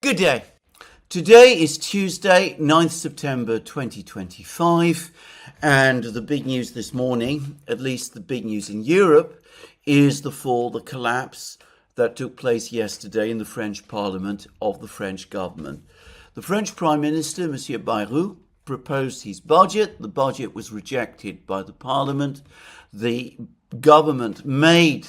Good day. Today is Tuesday, 9th September 2025, and the big news this morning, at least the big news in Europe, is the collapse that took place yesterday in the French Parliament of the French government. The French Prime Minister, Monsieur Bayrou, proposed his budget. The budget was rejected by the Parliament. The government made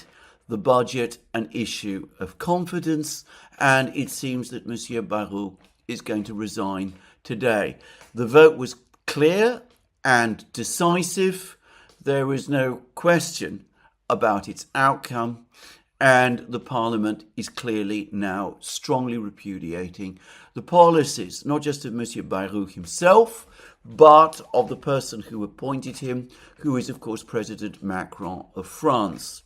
the budget an issue of confidence, and it seems that Monsieur Bayrou is going to resign today. The vote was clear and decisive. There is no question about its outcome, and the Parliament is clearly now strongly repudiating the policies, not just of Monsieur Bayrou himself, but of the person who appointed him, who is, of course, President Macron of France.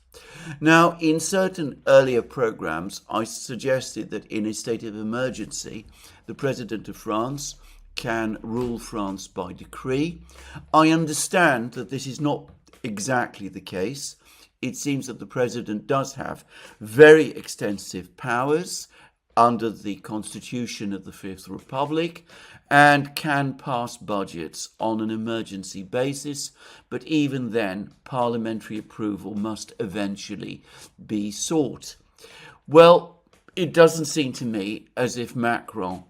Now, in certain earlier programs, I suggested that in a state of emergency, the President of France can rule France by decree. I understand that this is not exactly the case. It seems that the President does have very extensive powers under the Constitution of the Fifth Republic and can pass budgets on an emergency basis, but even then, parliamentary approval must eventually be sought. Well, it doesn't seem to me as if Macron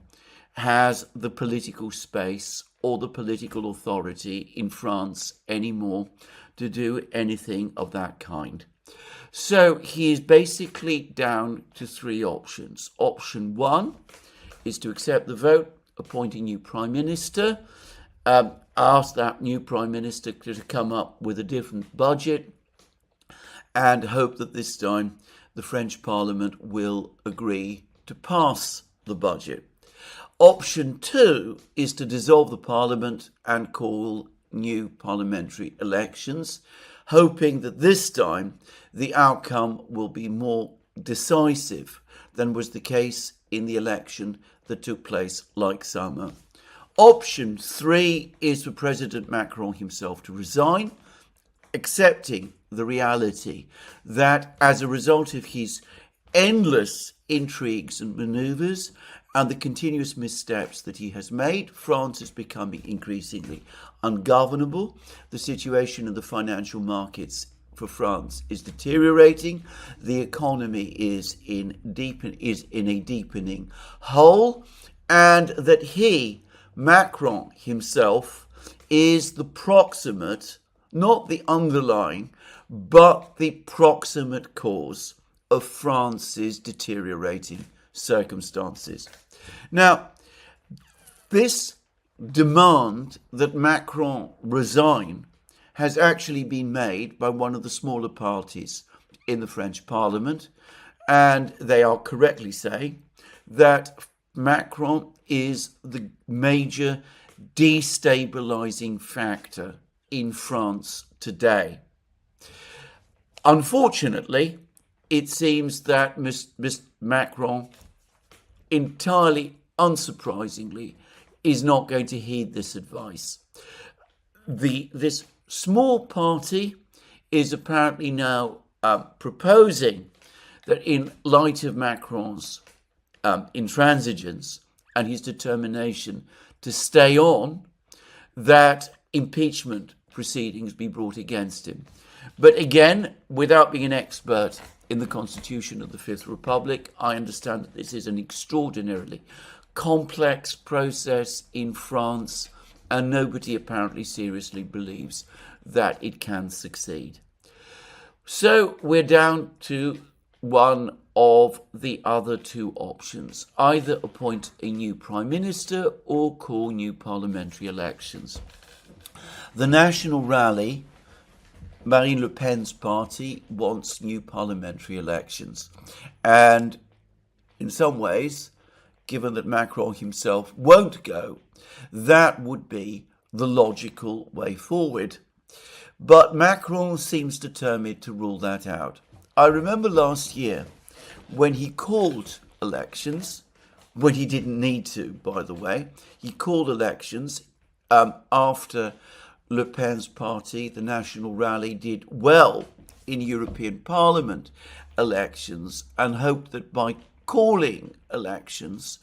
has the political space or the political authority in France anymore to do anything of that kind. So he is basically down to three options. Option one is to accept the vote, appoint a new prime minister, ask that new prime minister to come up with a different budget, and hope that this time the French Parliament will agree to pass the budget. Option two is to dissolve the Parliament and call new parliamentary elections, hoping that this time the outcome will be more decisive than was the case in the election that took place last summer. Option three is for President Macron himself to resign, accepting the reality that as a result of his endless intrigues and manoeuvres and the continuous missteps that he has made, France is becoming increasingly ungovernable. The situation of the financial markets for France is deteriorating. The economy is in a deepening hole, and that he, Macron himself, is the proximate, not the underlying, but the proximate cause of France's deteriorating circumstances. Now, this demand that Macron resign has actually been made by one of the smaller parties in the French Parliament, and they are correctly saying that Macron is the major destabilizing factor in France today. Unfortunately, it seems that Mr. Macron, entirely unsurprisingly, is not going to heed this advice. This small party is apparently now proposing that in light of Macron's intransigence and his determination to stay on, that impeachment proceedings be brought against him. But again, without being an expert in the Constitution of the Fifth Republic, I understand that this is an extraordinarily complex process in France, and nobody apparently seriously believes that it can succeed. So we're down to one of the other two options: either appoint a new prime minister or call new parliamentary elections. The National Rally, Marine Le Pen's party, wants new parliamentary elections. And in some ways, given that Macron himself won't go, that would be the logical way forward. But Macron seems determined to rule that out. I remember last year when he called elections, when he didn't need to, by the way, he called elections after Le Pen's party, the National Rally, did well in European Parliament elections, and hoped that by calling elections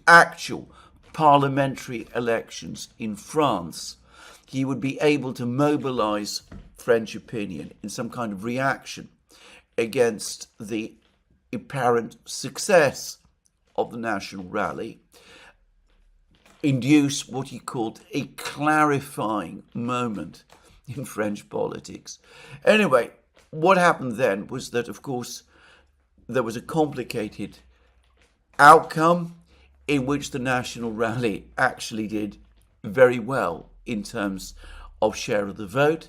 actual parliamentary elections in France, he would be able to mobilize French opinion in some kind of reaction against the apparent success of the national rally, induce what he called a clarifying moment in French politics. Anyway, what happened then was that, of course, there was a complicated outcome in which the national rally actually did very well in terms of share of the vote,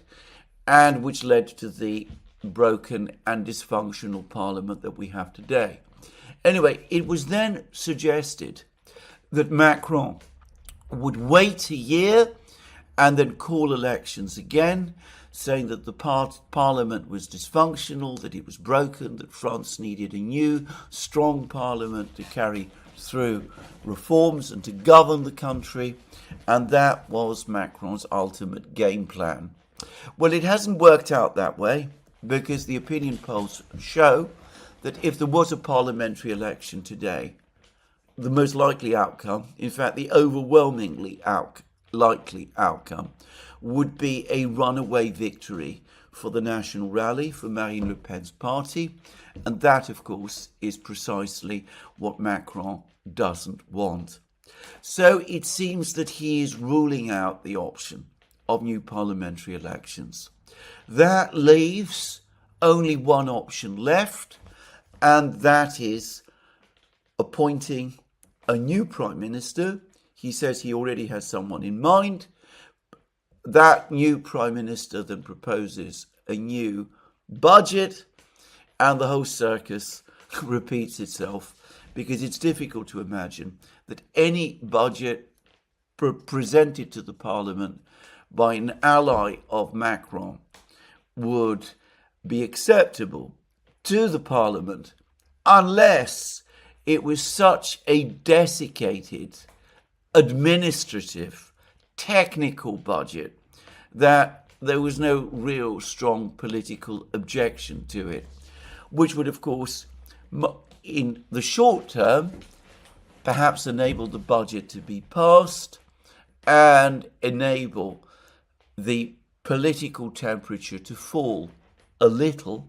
and which led to the broken and dysfunctional parliament that we have today. Anyway, it was then suggested that Macron would wait a year and then call elections again, saying that the parliament was dysfunctional, that it was broken, that France needed a new, strong parliament to carry through reforms and to govern the country, and that was Macron's ultimate game plan. Well, it hasn't worked out that way, because the opinion polls show that if there was a parliamentary election today, the most likely outcome, in fact the overwhelmingly likely outcome, would be a runaway victory for the National Rally, for Marine Le Pen's party, and that, of course, is precisely what Macron doesn't want. So it seems that he is ruling out the option of new parliamentary elections. That leaves only one option left, and that is appointing a new prime minister. He says he already has someone in mind. That new prime minister then proposes a new budget, and the whole circus repeats itself, because it's difficult to imagine that any budget presented to the parliament by an ally of Macron would be acceptable to the parliament unless it was such a desiccated administrative, technical budget that there was no real strong political objection to it, which would, of course, in the short term, perhaps enable the budget to be passed and enable the political temperature to fall a little,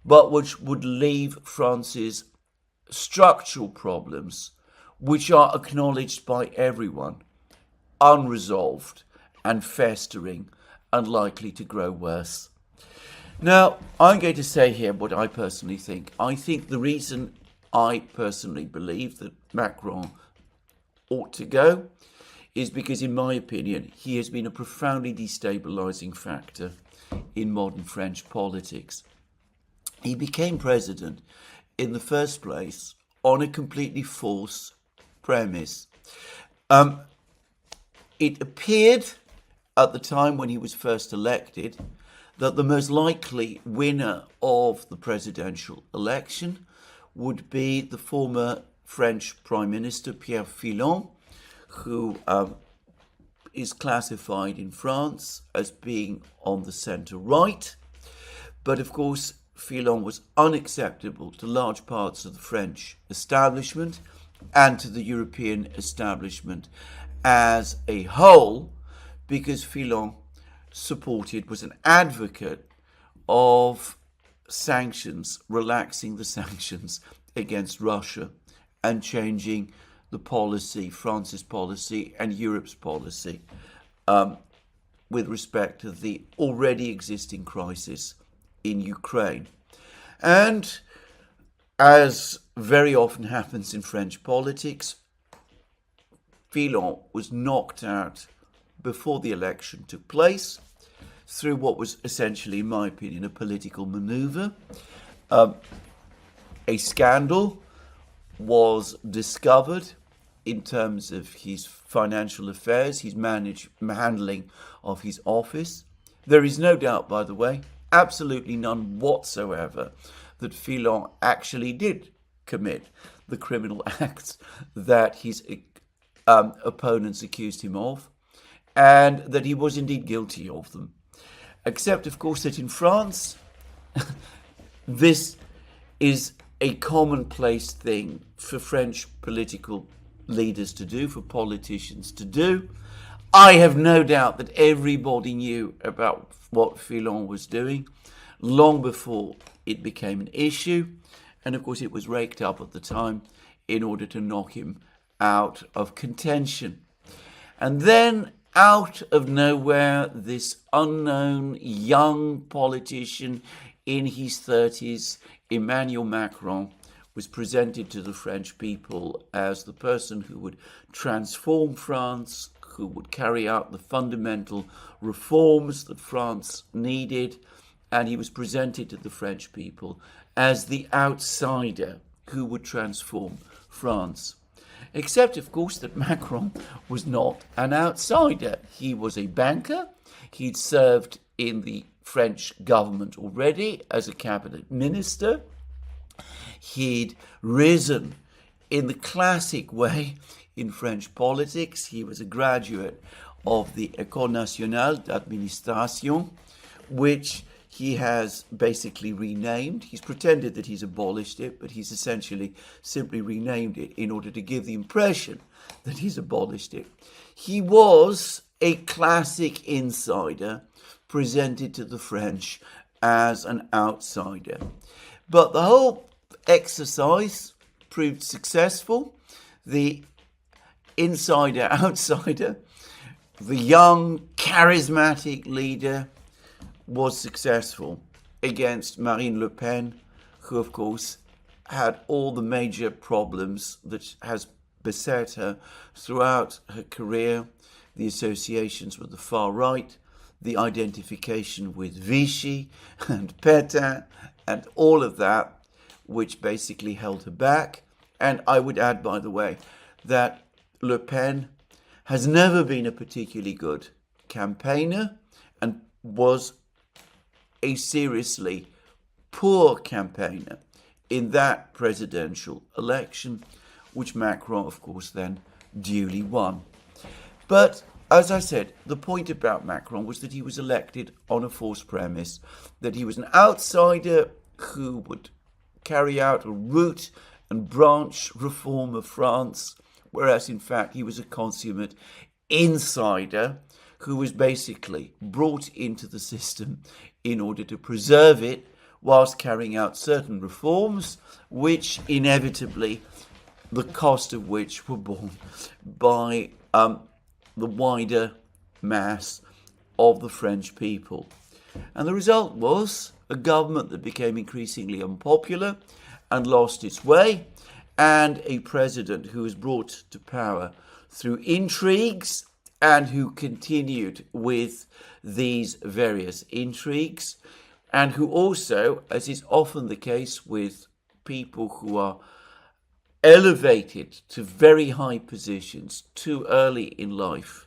but which would leave France's structural problems, which are acknowledged by everyone, unresolved and festering and likely to grow worse. Now, I'm going to say here what I personally think. I think the reason I personally believe that Macron ought to go is because, in my opinion, he has been a profoundly destabilizing factor in modern French politics. He became president in the first place on a completely false premise. It appeared at the time when he was first elected that the most likely winner of the presidential election would be the former French Prime Minister Pierre Fillon, who is classified in France as being on the centre-right. But of course, Fillon was unacceptable to large parts of the French establishment and to the European establishment as a whole, because Fillon was an advocate of sanctions, relaxing the sanctions against Russia and changing the policy, France's policy and Europe's policy, with respect to the already existing crisis in Ukraine. And as very often happens in French politics, Fillon was knocked out before the election took place through what was essentially, in my opinion, a political maneuver. A scandal was discovered in terms of his financial affairs, his handling of his office. There is no doubt, by the way, absolutely none whatsoever, that Fillon actually did commit the criminal acts that his opponents accused him of, and that he was indeed guilty of them. Except, of course, that in France, this is a commonplace thing for French political leaders to do, for politicians to do. I have no doubt that everybody knew about what Fillon was doing long before it became an issue. And of course, it was raked up at the time in order to knock him out of contention. And then, out of nowhere, this unknown young politician in his 30s, Emmanuel Macron, was presented to the French people as the person who would transform France, who would carry out the fundamental reforms that France needed, and he was presented to the French people as the outsider who would transform France. Except, of course, that Macron was not an outsider. He was a banker. He'd served in the French government already as a cabinet minister. He'd risen in the classic way in French politics. He was a graduate of the École Nationale d'Administration, which he has basically renamed. He's pretended that he's abolished it, but he's essentially simply renamed it in order to give the impression that he's abolished it. He was a classic insider presented to the French as an outsider. But the whole exercise proved successful. The insider-outsider, the young, charismatic leader, was successful against Marine Le Pen, who, of course, had all the major problems that has beset her throughout her career, the associations with the far right, the identification with Vichy and Pétain, and all of that, which basically held her back. And I would add, by the way, that Le Pen has never been a particularly good campaigner and was a seriously poor campaigner in that presidential election, which Macron, of course, then duly won. But as I said, the point about Macron was that he was elected on a false premise, that he was an outsider who would carry out a root and branch reform of France, whereas in fact he was a consummate insider who was basically brought into the system in order to preserve it whilst carrying out certain reforms, which inevitably, the cost of which were borne by the wider mass of the French people. And the result was a government that became increasingly unpopular and lost its way, and a president who was brought to power through intrigues and who continued with these various intrigues, and who also, as is often the case with people who are elevated to very high positions too early in life,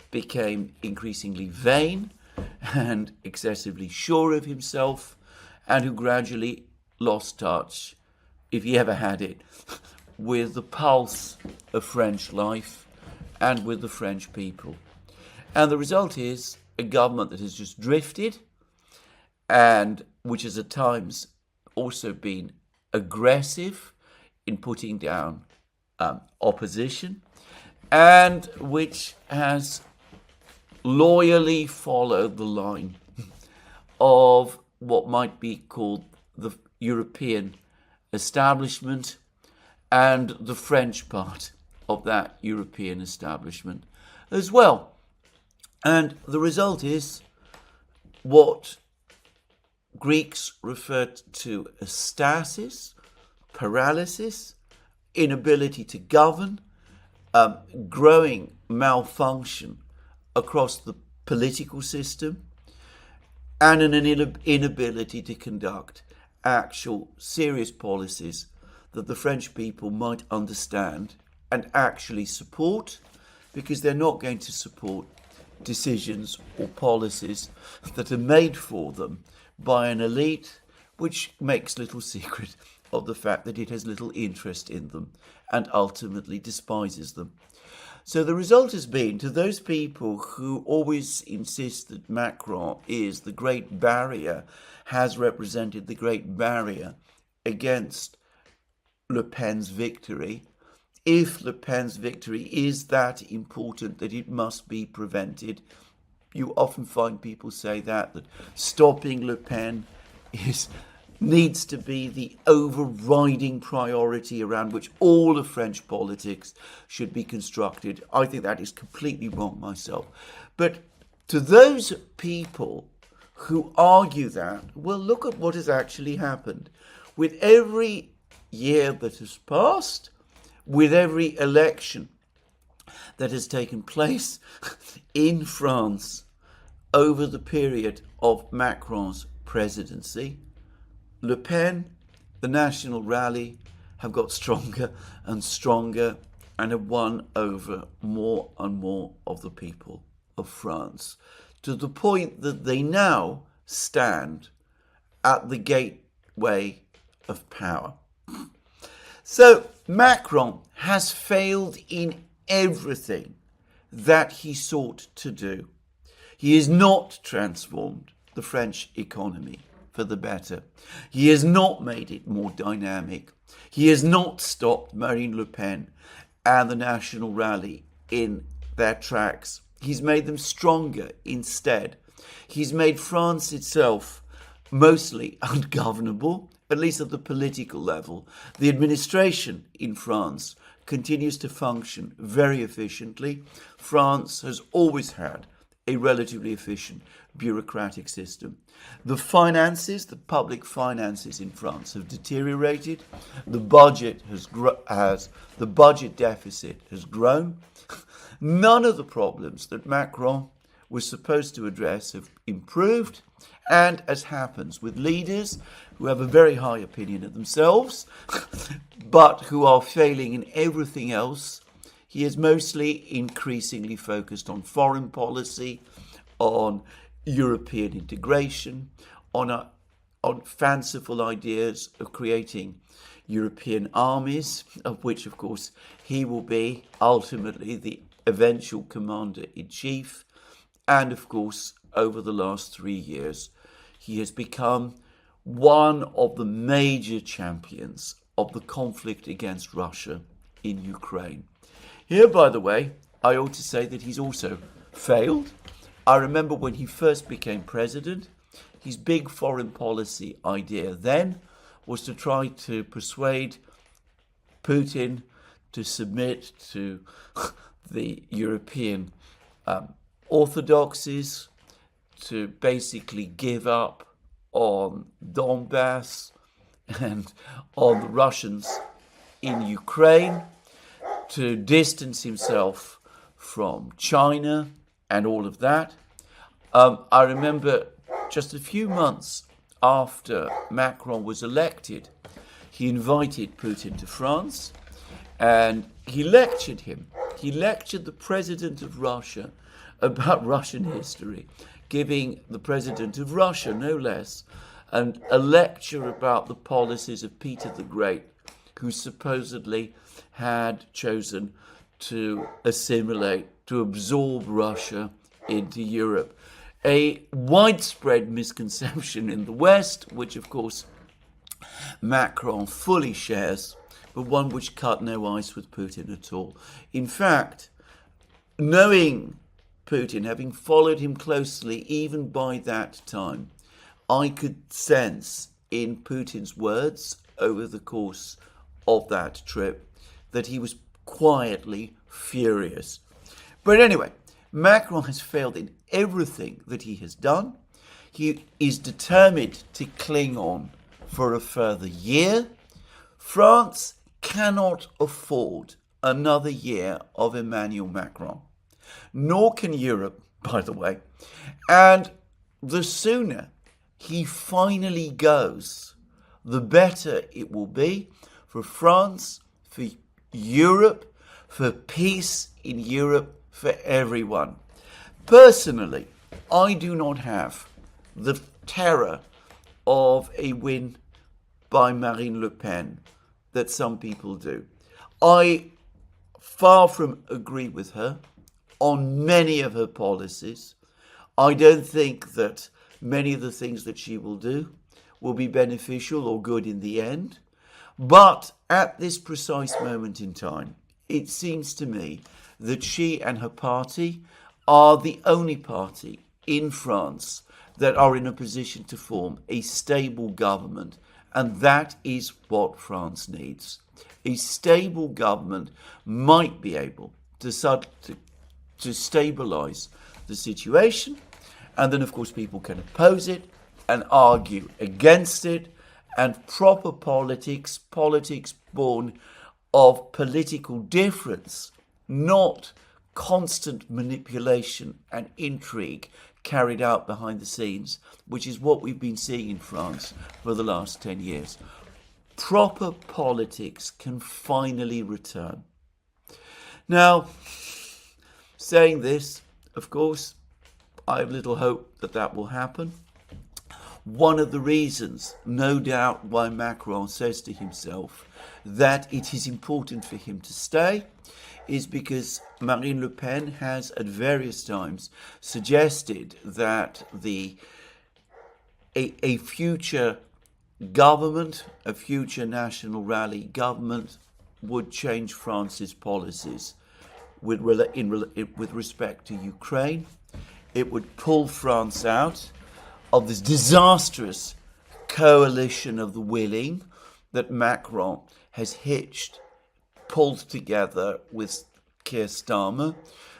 became increasingly vain and excessively sure of himself, and who gradually lost touch, if he ever had it, with the pulse of French life and with the French people. And the result is a government that has just drifted, and which has at times also been aggressive in putting down opposition, and which has loyally followed the line of what might be called the European establishment and the French part of that European establishment as well. And the result is what Greeks referred to as stasis, paralysis, inability to govern, growing malfunction across the political system, and an inability to conduct actual serious policies that the French people might understand and actually support, because they're not going to support decisions or policies that are made for them by an elite which makes little secret of the fact that it has little interest in them and ultimately despises them. So the result has been, to those people who always insist that Macron is the great barrier, has represented the great barrier against Le Pen's victory, if Le Pen's victory is that important that it must be prevented. You often find people say that stopping Le Pen needs to be the overriding priority around which all of French politics should be constructed. I think that is completely wrong myself. But to those people who argue that, well, look at what has actually happened. With every year that has passed, with every election that has taken place in France over the period of Macron's presidency, Le Pen, the National Rally, have got stronger and stronger and have won over more and more of the people of France, to the point that they now stand at the gateway of power. So Macron has failed in everything that he sought to do. He has not transformed the French economy for the better. He has not made it more dynamic. He has not stopped Marine Le Pen and the National Rally in their tracks. He's made them stronger instead. He's made France itself mostly ungovernable, at least at the political level. The administration in France continues to function very efficiently. France has always had a relatively efficient bureaucratic system. The finances, the public finances in France have deteriorated. The budget the budget deficit has grown. None of the problems that Macron was supposed to address have improved. And as happens with leaders who have a very high opinion of themselves, but who are failing in everything else, he is mostly increasingly focused on foreign policy, on European integration, on fanciful ideas of creating European armies, of which, of course, he will be ultimately the eventual commander-in-chief. And, of course, over the last 3 years, he has become one of the major champions of the conflict against Russia in Ukraine. Here, by the way, I ought to say that he's also failed. I remember when he first became president, his big foreign policy idea then was to try to persuade Putin to submit to the European orthodoxies, to basically give up on Donbass and on the Russians in Ukraine, to distance himself from China and all of that. I remember just a few months after Macron was elected, he invited Putin to France and he lectured him. He lectured the president of Russia about Russian history, giving the president of Russia, no less, a lecture about the policies of Peter the Great, who supposedly had chosen to assimilate, to absorb Russia into Europe. A widespread misconception in the West, which of course Macron fully shares, but one which cut no ice with Putin at all. In fact, knowing Putin, having followed him closely even by that time, I could sense in Putin's words over the course of that trip that he was quietly furious. But anyway, Macron has failed in everything that he has done. He is determined to cling on for a further year. France cannot afford another year of Emmanuel Macron, nor can Europe, by the way. And the sooner he finally goes, the better it will be for France, for Europe, for peace in Europe, for everyone. Personally, I do not have the terror of a win by Marine Le Pen that some people do. I far from agree with her on many of her policies. I don't think that many of the things that she will do will be beneficial or good in the end. But at this precise moment in time, it seems to me that she and her party are the only party in France that are in a position to form a stable government, and that is what France needs. A stable government might be able to stabilise the situation, and then of course people can oppose it and argue against it, and proper politics born of political difference, not constant manipulation and intrigue carried out behind the scenes, which is what we've been seeing in France for the last 10 years. Proper politics can finally return. Now, saying this, of course, I have little hope that that will happen. One of the reasons, no doubt, why Macron says to himself that it is important for him to stay is because Marine Le Pen has at various times suggested that a future government, a future National Rally government, would change France's policies with respect to Ukraine. It would pull France out of this disastrous coalition of the willing that Macron has pulled together with Keir Starmer.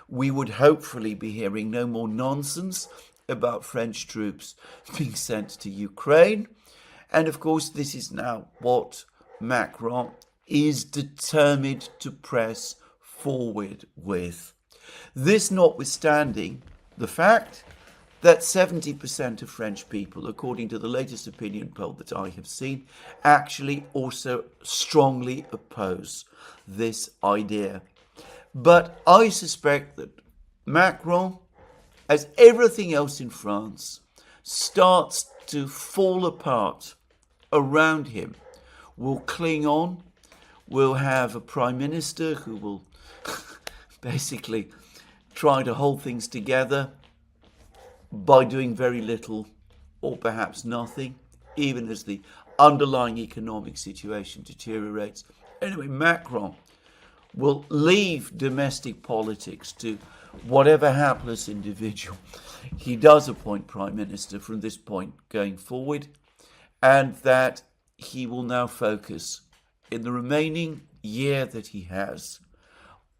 We would hopefully be hearing no more nonsense about French troops being sent to Ukraine. And of course, this is now what Macron is determined to press forward with. This notwithstanding the fact that 70% of French people, according to the latest opinion poll that I have seen, actually also strongly oppose this idea. But I suspect that Macron, as everything else in France, starts to fall apart around him, will cling on, will have a prime minister who will basically try to hold things together by doing very little or perhaps nothing, even as the underlying economic situation deteriorates. Anyway, Macron will leave domestic politics to whatever hapless individual he does appoint prime minister from this point going forward, and that he will now focus in the remaining year that he has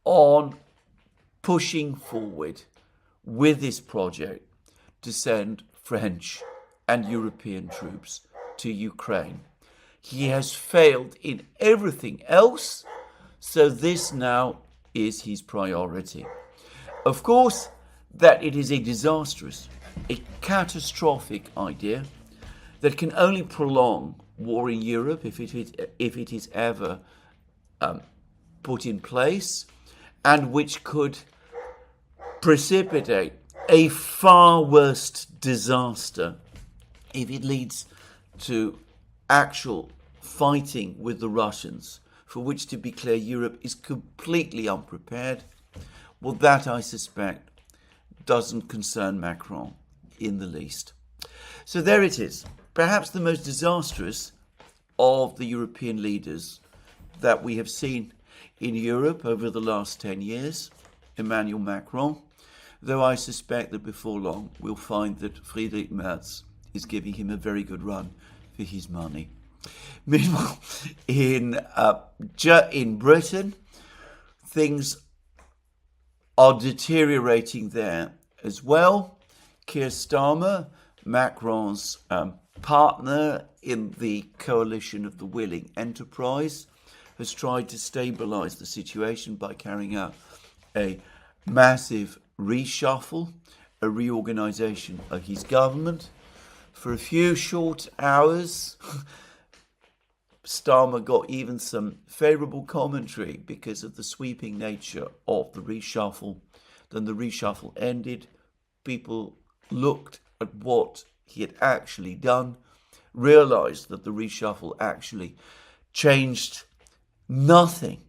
on pushing forward with this project to send French and European troops to Ukraine. He has failed in everything else, so this now is his priority. Of course, that it is a disastrous, a catastrophic idea that can only prolong war in Europe if it is ever put in place, and which could precipitate a far worse disaster if it leads to actual fighting with the Russians, for which, to be clear, Europe is completely unprepared. Well, that, I suspect, doesn't concern Macron in the least. So there it is, perhaps the most disastrous of the European leaders that we have seen in Europe over the last 10 years, Emmanuel Macron, though I suspect that before long we'll find that Friedrich Merz is giving him a very good run for his money. Meanwhile, in Britain, things are deteriorating there as well. Keir Starmer, Macron's partner in the coalition of the willing enterprise, has tried to stabilise the situation by carrying out a massive reshuffle, a reorganisation of his government. For a few short hours, Starmer got even some favourable commentary because of the sweeping nature of the reshuffle. Then the reshuffle ended. People looked at what he had actually done, realised that the reshuffle actually changed nothing.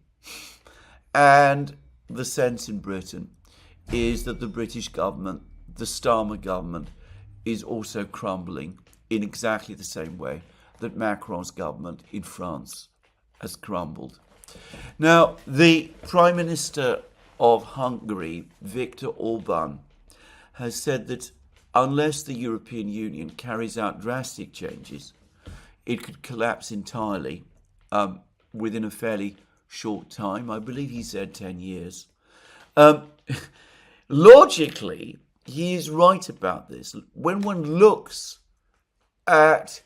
And the sense in Britain is that the British government, the Starmer government, is also crumbling in exactly the same way that Macron's government in France has crumbled. Now, the Prime Minister of Hungary, Viktor Orban, has said that unless the European Union carries out drastic changes, it could collapse entirely within a fairly short time. I believe he said 10 years. Logically, he is right about this. When one looks at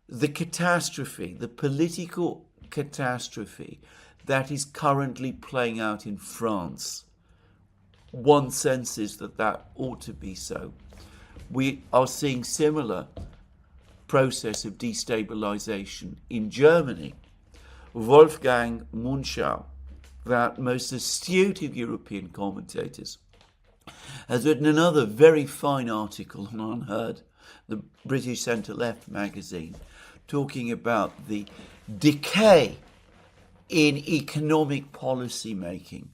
the catastrophe, the political catastrophe that is currently playing out in France, one senses that that ought to be so. We are seeing similar process of destabilization in Germany. Wolfgang Munchau, that most astute of European commentators, has written another very fine article on Unheard, the British centre-left magazine, talking about the decay in economic policy making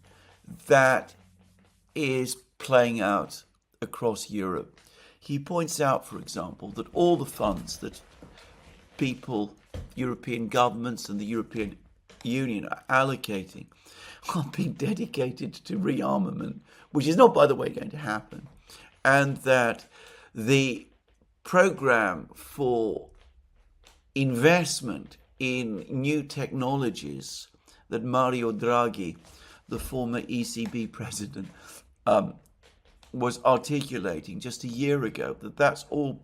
that is playing out across Europe. He points out, for example, that all the funds that people, European governments and the European Union are allocating are being dedicated to rearmament, which is not, by the way, going to happen, and that the program for investment in new technologies that Mario Draghi, the former ECB president, was articulating just a year ago, that's all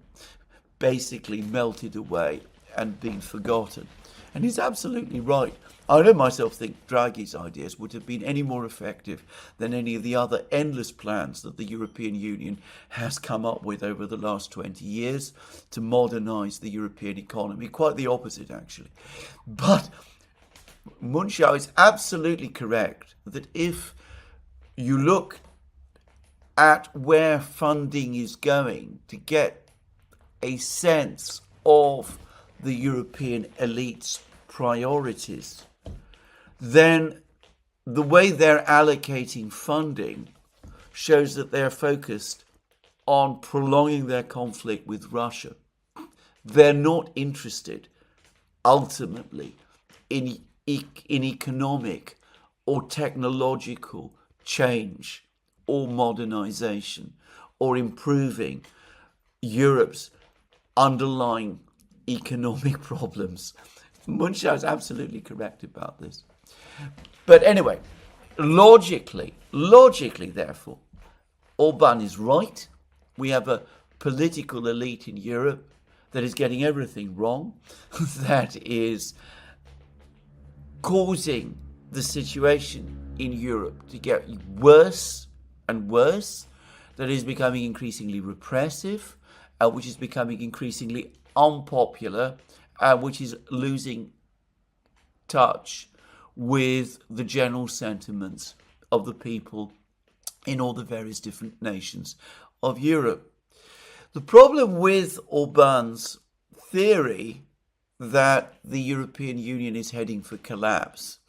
basically melted away and been forgotten. And he's absolutely right. I don't myself think Draghi's ideas would have been any more effective than any of the other endless plans that the European Union has come up with over the last 20 years to modernize the European economy. Quite the opposite, actually. But Munchau is absolutely correct that if you look at where funding is going to get a sense of the European elite's priorities, then the way they're allocating funding shows that they're focused on prolonging their conflict with Russia. They're not interested, ultimately, in economic or technological change or modernization or improving Europe's underlying economic problems. Munchau is absolutely correct about this. But anyway, logically, therefore, Orban is right. We have a political elite in Europe that is getting everything wrong, that is causing the situation in Europe to get worse and worse, that is becoming increasingly repressive, which is becoming increasingly unpopular, which is losing touch with the general sentiments of the people in all the various different nations of Europe. The problem with Orban's theory that the European Union is heading for collapse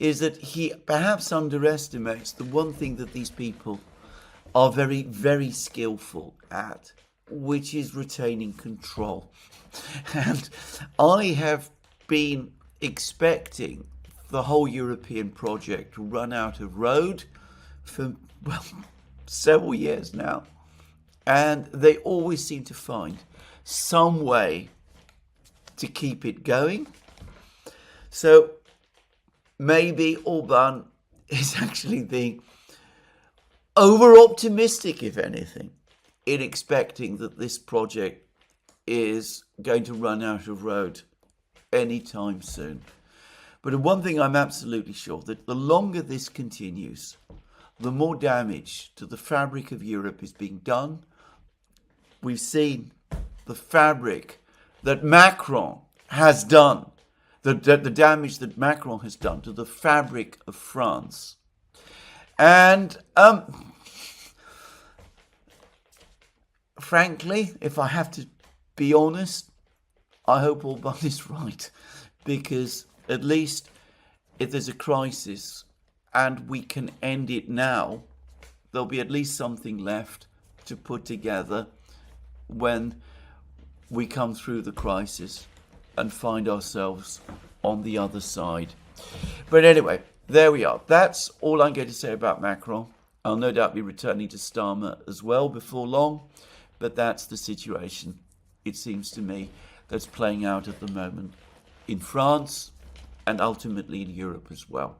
is that he perhaps underestimates the one thing that these people are very, very skillful at, which is retaining control. And I have been expecting the whole European project to run out of road for, well, several years now. And they always seem to find some way to keep it going. So maybe Orban is actually being over-optimistic, if anything, in expecting that this project is going to run out of road anytime soon. But one thing I'm absolutely sure, that the longer this continues, the more damage to the fabric of Europe is being done. We've seen the fabric that Macron has done, the damage that Macron has done to the fabric of France. And frankly, if I have to be honest, I hope Orban is right, because at least if there's a crisis and we can end it now, there'll be at least something left to put together when we come through the crisis and find ourselves on the other side But anyway, there we are. That's all I'm going to say about Macron. I'll no doubt be returning to Starmer as well before long, but that's the situation, it seems to me, that's playing out at the moment in France and ultimately in Europe as well.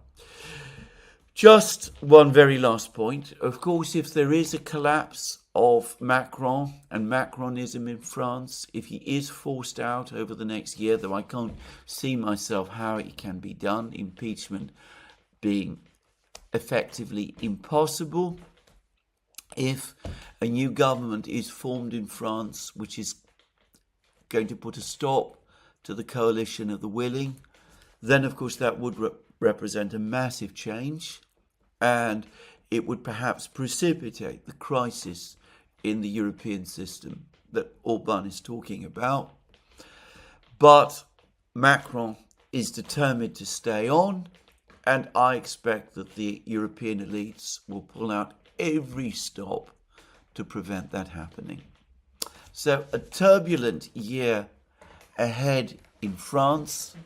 Just one very last point. Of course, if there is a collapse of Macron and Macronism in France, if he is forced out over the next year, though I can't see myself how it can be done, impeachment being effectively impossible, if a new government is formed in France which is going to put a stop to the coalition of the willing, then of course that would represent a massive change, and it would perhaps precipitate the crisis in the European system that Orban is talking about. But Macron is determined to stay on, and I expect that the European elites will pull out every stop to prevent that happening. So a turbulent year ahead in France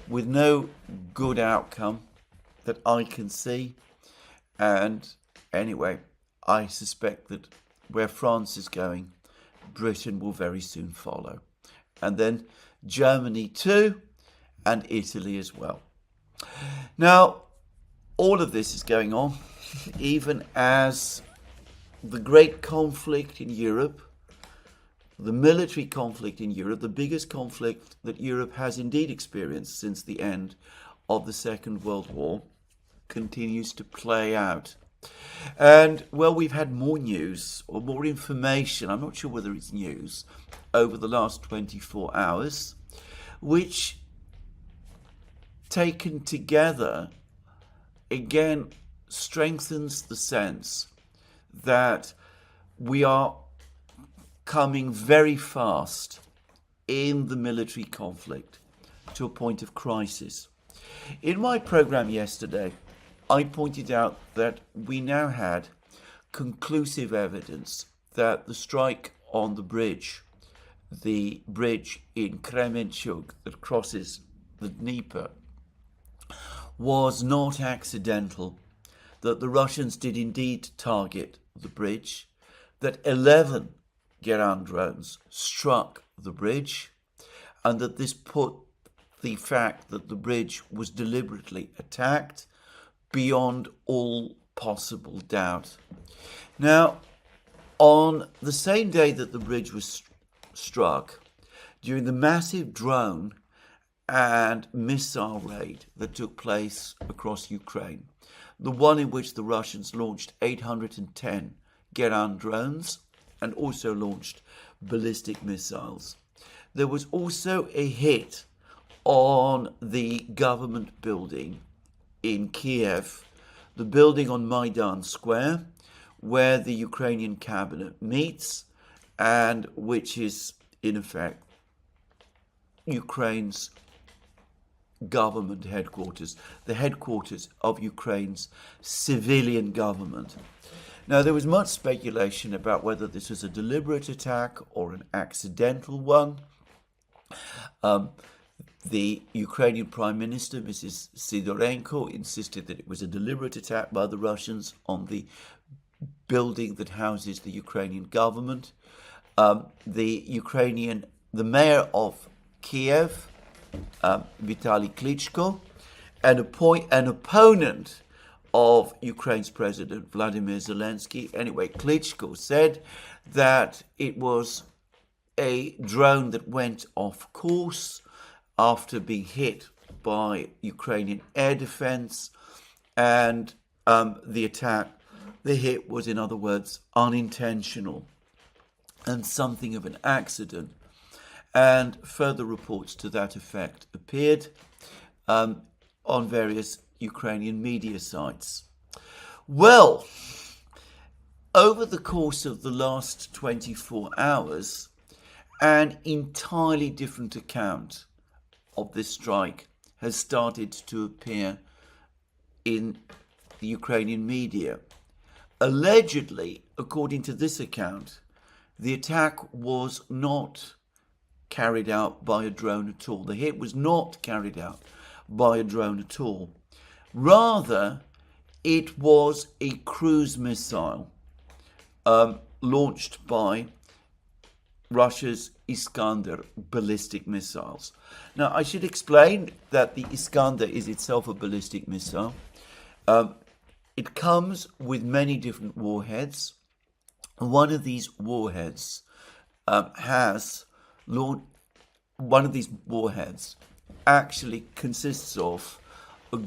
with no good outcome that I can see. And anyway, I suspect that where France is going, Britain will very soon follow. And then Germany too, and Italy as well. Now, all of this is going on, even as the great conflict in Europe, the military conflict in Europe, the biggest conflict that Europe has indeed experienced since the end of the Second World War, continues to play out. And, well, we've had more news or more information, I'm not sure whether it's news, over the last 24 hours, which, taken together, again, strengthens the sense that we are coming very fast in the military conflict to a point of crisis. In my program yesterday, I pointed out that we now had conclusive evidence that the strike on the bridge in Kremenchug that crosses the Dnieper, was not accidental, that the Russians did indeed target the bridge, that 11 Geran drones struck the bridge, and that this put the fact that the bridge was deliberately attacked beyond all possible doubt. Now, on the same day that the bridge was struck, during the massive drone and missile raid that took place across Ukraine, the one in which the Russians launched 810 Geran drones and also launched ballistic missiles, there was also a hit on the government building in Kiev, the building on Maidan Square, where the Ukrainian cabinet meets and which is, in effect, Ukraine's government headquarters, the headquarters of Ukraine's civilian government. Now, there was much speculation about whether this was a deliberate attack or an accidental one. The Ukrainian Prime Minister, Mrs. Sidorenko, insisted that it was a deliberate attack by the Russians on the building that houses the Ukrainian government. The mayor of Kiev, Vitaly Klitschko, an opponent of Ukraine's President Vladimir Zelensky. Anyway, Klitschko said that it was a drone that went off course after being hit by Ukrainian air defense, and the hit was, in other words, unintentional and something of an accident. And further reports to that effect appeared on various Ukrainian media sites. Well, over the course of the last 24 hours, an entirely different account of this strike has started to appear in the Ukrainian media. Allegedly, according to this account, the attack was not carried out by a drone at all. The hit was not carried out by a drone at all. Rather, it was a cruise missile launched by Russia's Iskander ballistic missiles. Now, I should explain that the Iskander is itself a ballistic missile. It comes with many different warheads. One of these warheads actually consists of a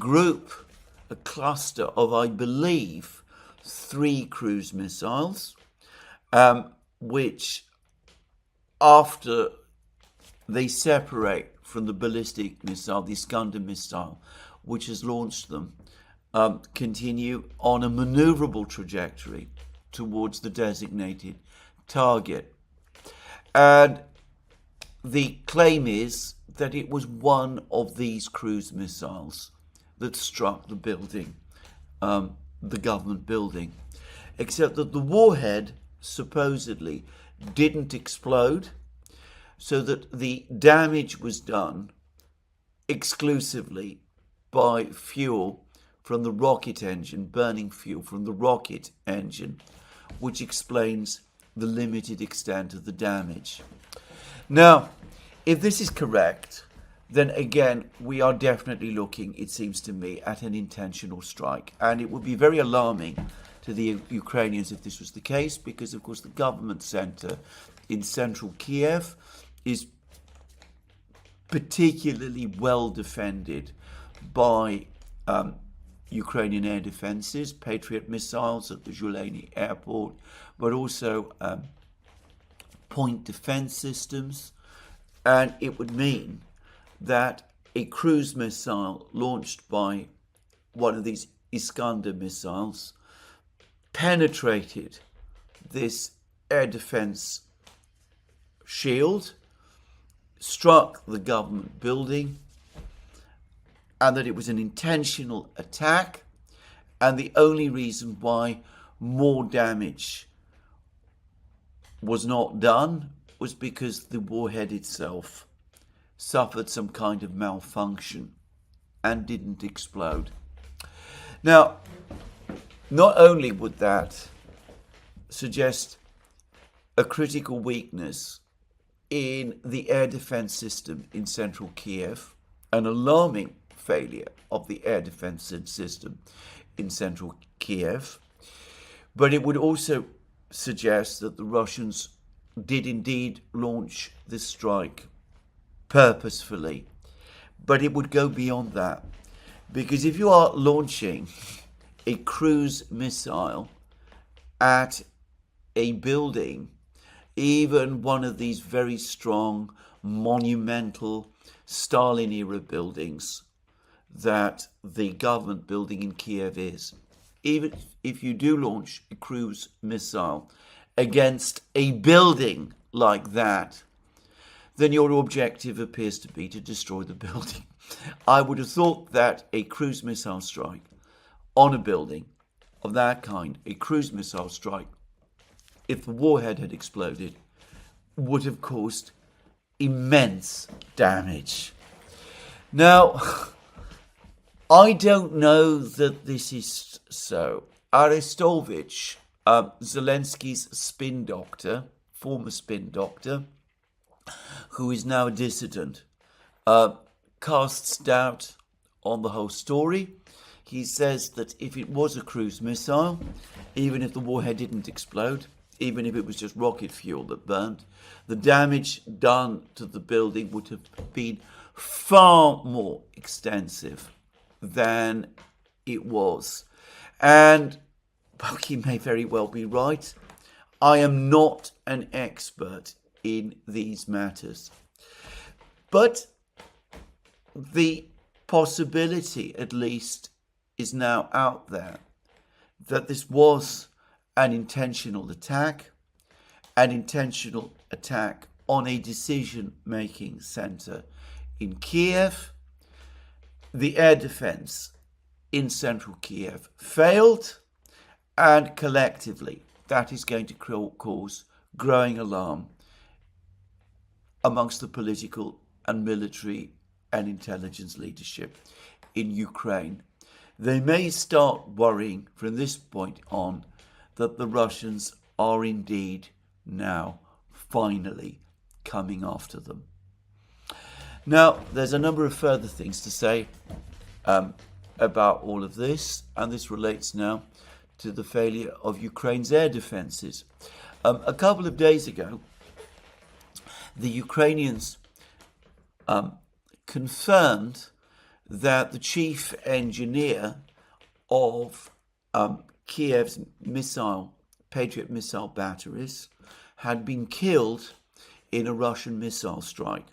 cluster of, I believe, 3 cruise missiles, which, after they separate from the ballistic missile, the Iskander missile, which has launched them, continue on a maneuverable trajectory towards the designated target. And the claim is that it was one of these cruise missiles that struck the building, the government building, except that the warhead supposedly didn't explode, so that the damage was done exclusively by fuel from the rocket engine, burning fuel from the rocket engine, which explains the limited extent of the damage. Now, if this is correct, then again, we are definitely looking, it seems to me, at an intentional strike. And it would be very alarming to the Ukrainians if this was the case, because, of course, the government center in central Kiev is particularly well defended by Ukrainian air defenses, Patriot missiles at the Zhuleni airport, but also point defense systems. And it would mean that a cruise missile launched by one of these Iskander missiles penetrated this air defense shield, struck the government building, and that it was an intentional attack, and the only reason why more damage was not done was because the warhead itself suffered some kind of malfunction and didn't explode. Now, not only would that suggest a critical weakness in the air defense system in central Kiev, an alarming failure of the air defense system in central Kiev, but it would also suggest that the Russians did indeed launch this strike purposefully. But it would go beyond that, because if you are launching a cruise missile at a building, even one of these very strong, monumental Stalin-era buildings that the government building in Kiev is, even if you do launch a cruise missile against a building like that, then your objective appears to be to destroy the building. I would have thought that a cruise missile strike on a building of that kind, a cruise missile strike, if the warhead had exploded, would have caused immense damage. Now, I don't know that this is so. Arestovich, Zelensky's spin doctor, former spin doctor, who is now a dissident, casts doubt on the whole story. He says that if it was a cruise missile, even if the warhead didn't explode, even if it was just rocket fuel that burned, the damage done to the building would have been far more extensive than it was. And well, he may very well be right. I am not an expert in these matters. But the possibility, at least, is now out there that this was an intentional attack on a decision-making center in Kiev. The air defense in central Kiev failed, and collectively that is going to cause growing alarm amongst the political and military and intelligence leadership in Ukraine. They may start worrying from this point on that the Russians are indeed now finally coming after them. Now, there's a number of further things to say about all of this, and this relates now to the failure of Ukraine's air defences. A couple of days ago, the Ukrainians confirmed that the chief engineer of Kiev's Patriot missile batteries had been killed in a Russian missile strike,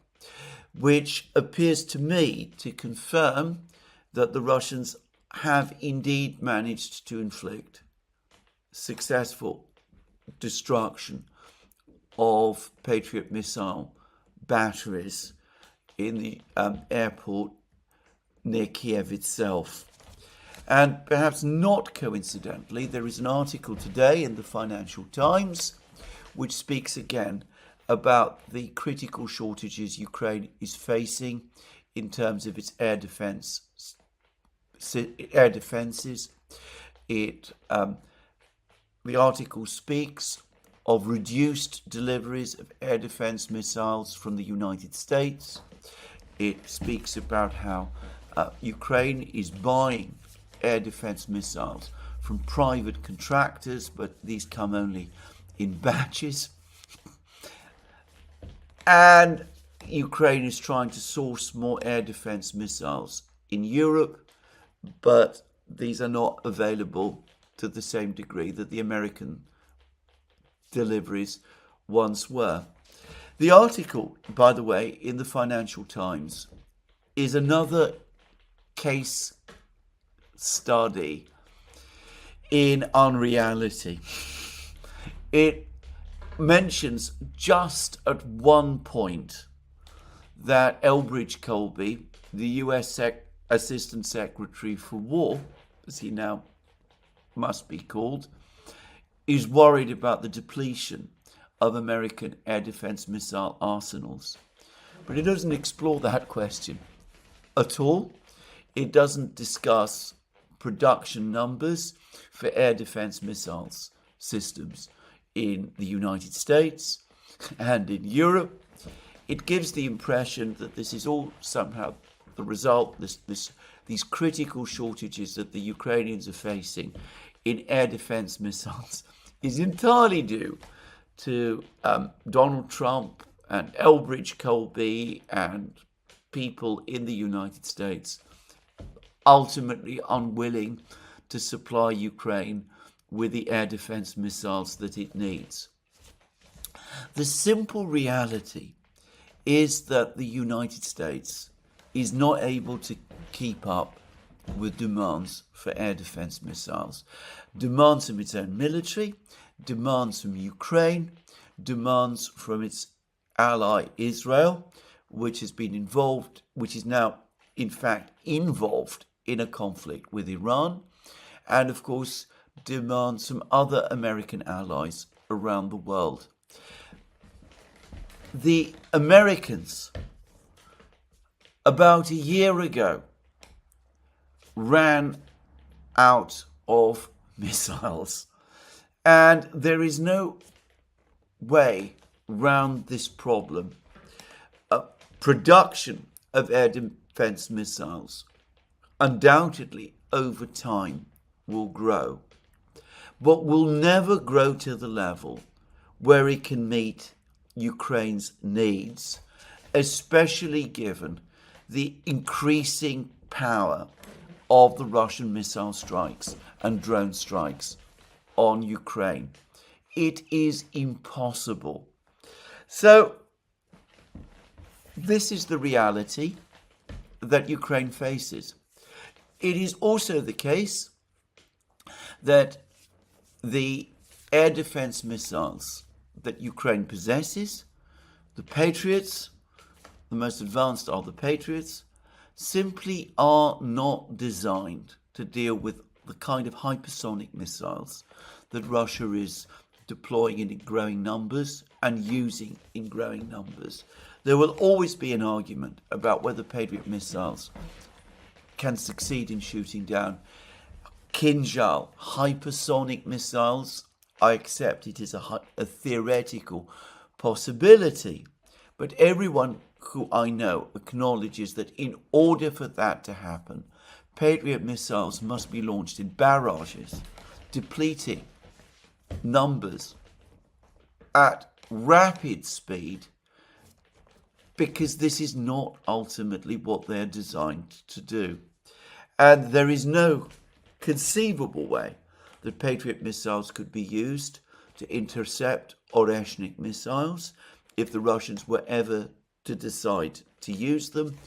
which appears to me to confirm that the Russians have indeed managed to inflict successful destruction of Patriot missile batteries in the airport near Kiev itself. And perhaps not coincidentally, there is an article today in the Financial Times which speaks again about the critical shortages Ukraine is facing in terms of its air defenses. The article speaks of reduced deliveries of air defense missiles from the United States. It speaks about how Ukraine is buying air defense missiles from private contractors, but these come only in batches. And Ukraine is trying to source more air defense missiles in Europe, but these are not available to the same degree that the American deliveries once were. The article, by the way, in the Financial Times is another case study in unreality. It mentions just at one point that Elbridge Colby, the US Assistant Secretary for War, as he now must be called, is worried about the depletion of American air defense missile arsenals. But it doesn't explore that question at all. It doesn't discuss production numbers for air defense missiles systems in the United States and in Europe. It gives the impression that this is all somehow the result, these critical shortages that the Ukrainians are facing in air defense missiles is entirely due to Donald Trump and Elbridge Colby and people in the United States ultimately unwilling to supply Ukraine with the air defense missiles that it needs. The simple reality is that the United States is not able to keep up with demands for air defense missiles. Demands from its own military, demands from Ukraine, demands from its ally Israel, which is now in fact involved in a conflict with Iran, and of course demands from other American allies around the world. The Americans, about a year ago, ran out of missiles, and there is no way round this problem. Production of air defense missiles undoubtedly over time will grow, but will never grow to the level where it can meet Ukraine's needs, especially given the increasing power of the Russian missile strikes and drone strikes on Ukraine. It is impossible. So this is the reality that Ukraine faces. It is also the case that the air defense missiles that Ukraine possesses, the Patriots, the most advanced are the Patriots, simply are not designed to deal with the kind of hypersonic missiles that Russia is deploying in growing numbers and using in growing numbers. There will always be an argument about whether Patriot missiles can succeed in shooting down Kinjal hypersonic missiles. I accept it is a theoretical possibility, but everyone who I know acknowledges that in order for that to happen, Patriot missiles must be launched in barrages, depleting numbers at rapid speed, because this is not ultimately what they're designed to do. And there is no conceivable way that Patriot missiles could be used to intercept Oreshnik missiles if the Russians were ever to decide to use them.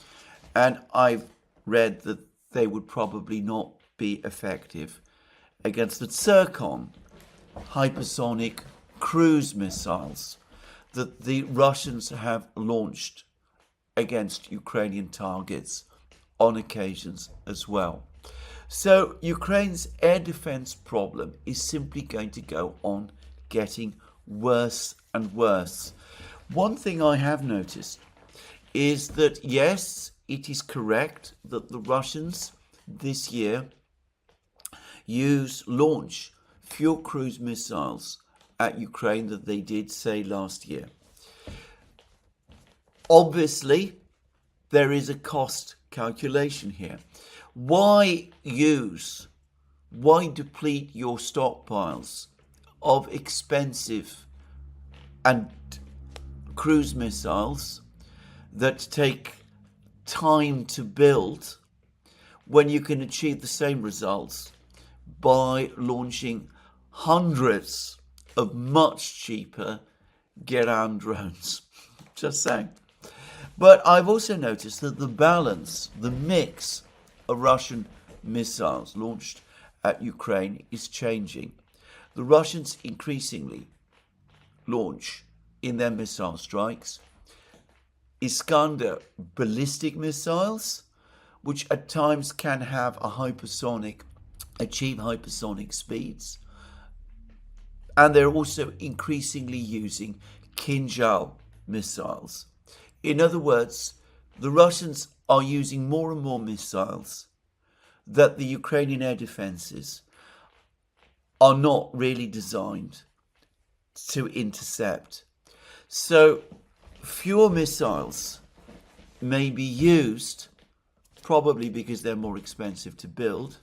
And I've read that they would probably not be effective against the Zircon hypersonic cruise missiles that the Russians have launched against Ukrainian targets on occasions as well. So Ukraine's air defense problem is simply going to go on getting worse and worse. One thing I have noticed is that, yes, it is correct that the Russians this year launch fewer cruise missiles at Ukraine than they did, say, last year. Obviously, there is a cost calculation here. Why deplete your stockpiles of expensive and cruise missiles that take time to build when you can achieve the same results by launching hundreds of much cheaper get-on drones? Just saying. But I've also noticed that the balance, the mix of Russian missiles launched at Ukraine is changing. The Russians increasingly launch in their missile strikes Iskander ballistic missiles, which at times can have achieve hypersonic speeds. And they're also increasingly using Kinjal missiles. In other words, the Russians are using more and more missiles that the Ukrainian air defenses are not really designed to intercept. So fewer missiles may be used, probably because they're more expensive to build,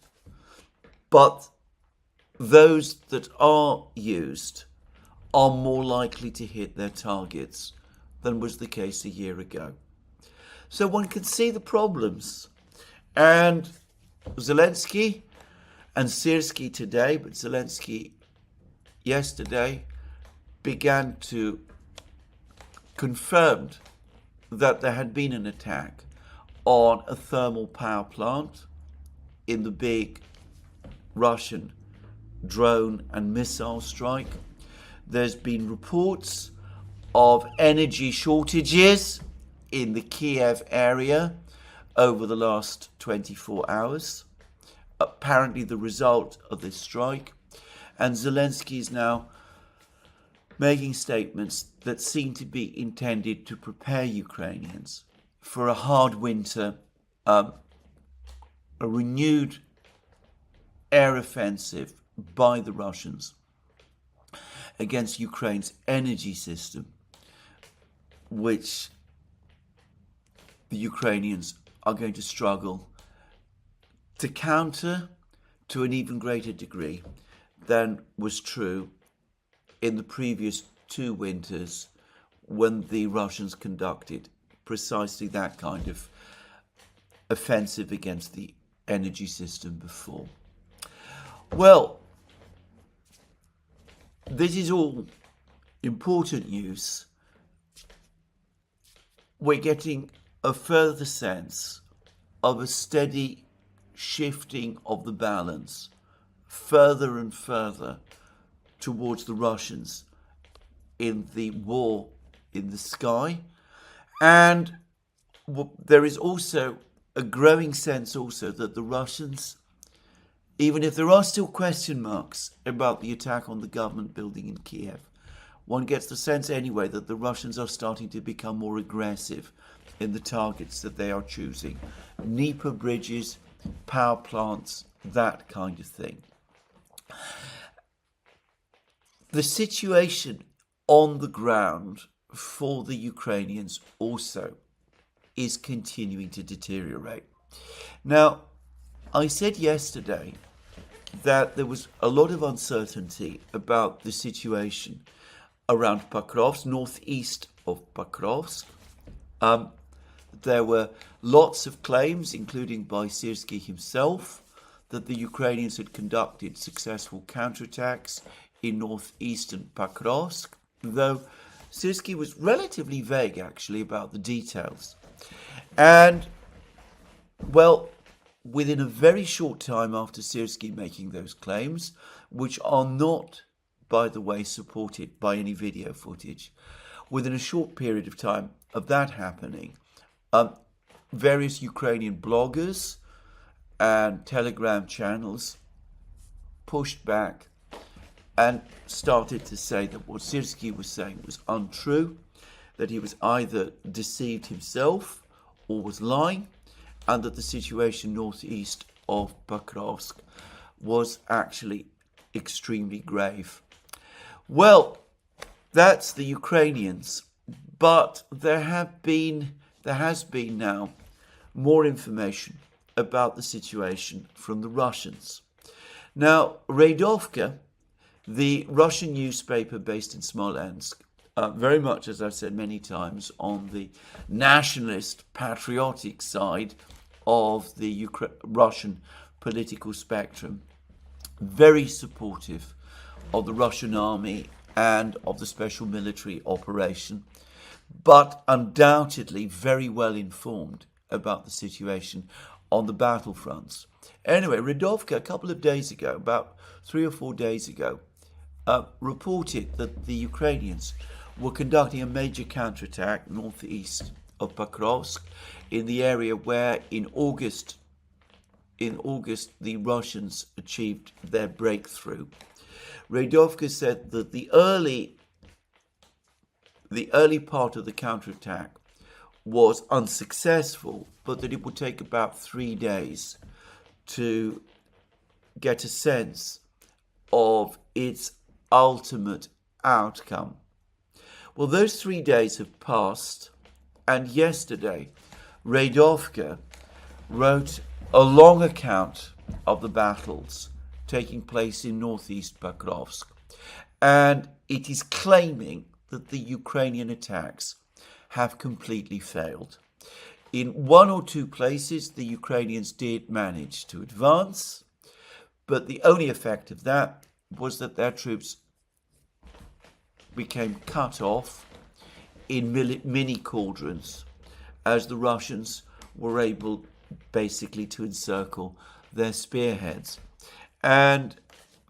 but those that are used are more likely to hit their targets than was the case a year ago. So one can see the problems. And Zelensky and Syrskyi today, but Zelensky yesterday, began to confirm that there had been an attack on a thermal power plant in the big Russian drone and missile strike. There's been reports of energy shortages in the Kiev area over the last 24 hours, apparently the result of this strike. And Zelensky is now making statements that seem to be intended to prepare Ukrainians for a hard winter, a renewed air offensive by the Russians against Ukraine's energy system, which the Ukrainians are going to struggle to counter to an even greater degree than was true in the previous 2 winters when the Russians conducted precisely that kind of offensive against the energy system before. Well, this is all important news. We're getting a further sense of a steady shifting of the balance further and further towards the Russians in the war in the sky. And there is also a growing sense also that the Russians even if there are still question marks about the attack on the government building in Kiev, one gets the sense anyway that the Russians are starting to become more aggressive in the targets that they are choosing. Dnieper bridges, power plants, that kind of thing. The situation on the ground for the Ukrainians also is continuing to deteriorate. Now, I said yesterday that there was a lot of uncertainty about the situation around Pokrovsk, northeast of Pokrovsk. There were lots of claims, including by Syrskyi himself, that the Ukrainians had conducted successful counterattacks in northeastern Pokrovsk, though Syrskyi was relatively vague, actually, about the details. And, well, within a very short time after Syrskyi making those claims, which are not, by the way, supported by any video footage, within a short period of time of that happening, various Ukrainian bloggers and Telegram channels pushed back and started to say that what Syrskyi was saying was untrue, that he was either deceived himself or was lying, and that the situation northeast of Pokrovsk was actually extremely grave. Well, that's the Ukrainians, but there has been now more information about the situation from the Russians. Now, Radovka, the Russian newspaper based in Smolensk, very much, as I've said many times, on the nationalist, patriotic side of the Russian political spectrum, very supportive of the Russian army and of the special military operation, but undoubtedly very well informed about the situation on the battlefronts. Anyway, Radovka, a couple of days ago, about 3 or 4 days ago, reported that the Ukrainians were conducting a major counterattack northeast of Pokrovsk, in the area where in August the Russians achieved their breakthrough. Radovka said that the early part of the counterattack was unsuccessful, but that it would take about 3 days to get a sense of its ultimate outcome. Well, those 3 days have passed, and yesterday Radovka wrote a long account of the battles taking place in northeast Pokrovsk, and it is claiming that the Ukrainian attacks have completely failed. In 1 or 2 places, the Ukrainians did manage to advance, but the only effect of that was that their troops became cut off in mini cauldrons as the Russians were able basically to encircle their spearheads. And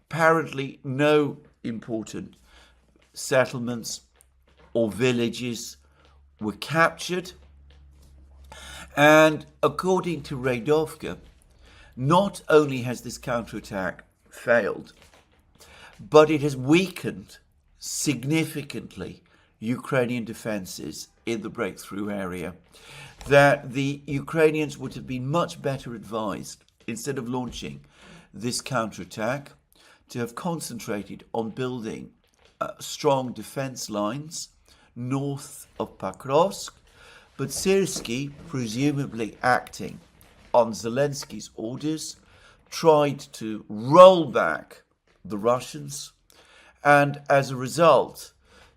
apparently no important settlements or villages were captured. And according to Radovka, not only has this counterattack failed, but it has weakened significantly Ukrainian defenses in the breakthrough area, that the Ukrainians would have been much better advised, instead of launching this counterattack, to have concentrated on building strong defense lines north of Pokrovsk. But Syrskyi, presumably acting on Zelensky's orders, tried to roll back the Russians, and as a result,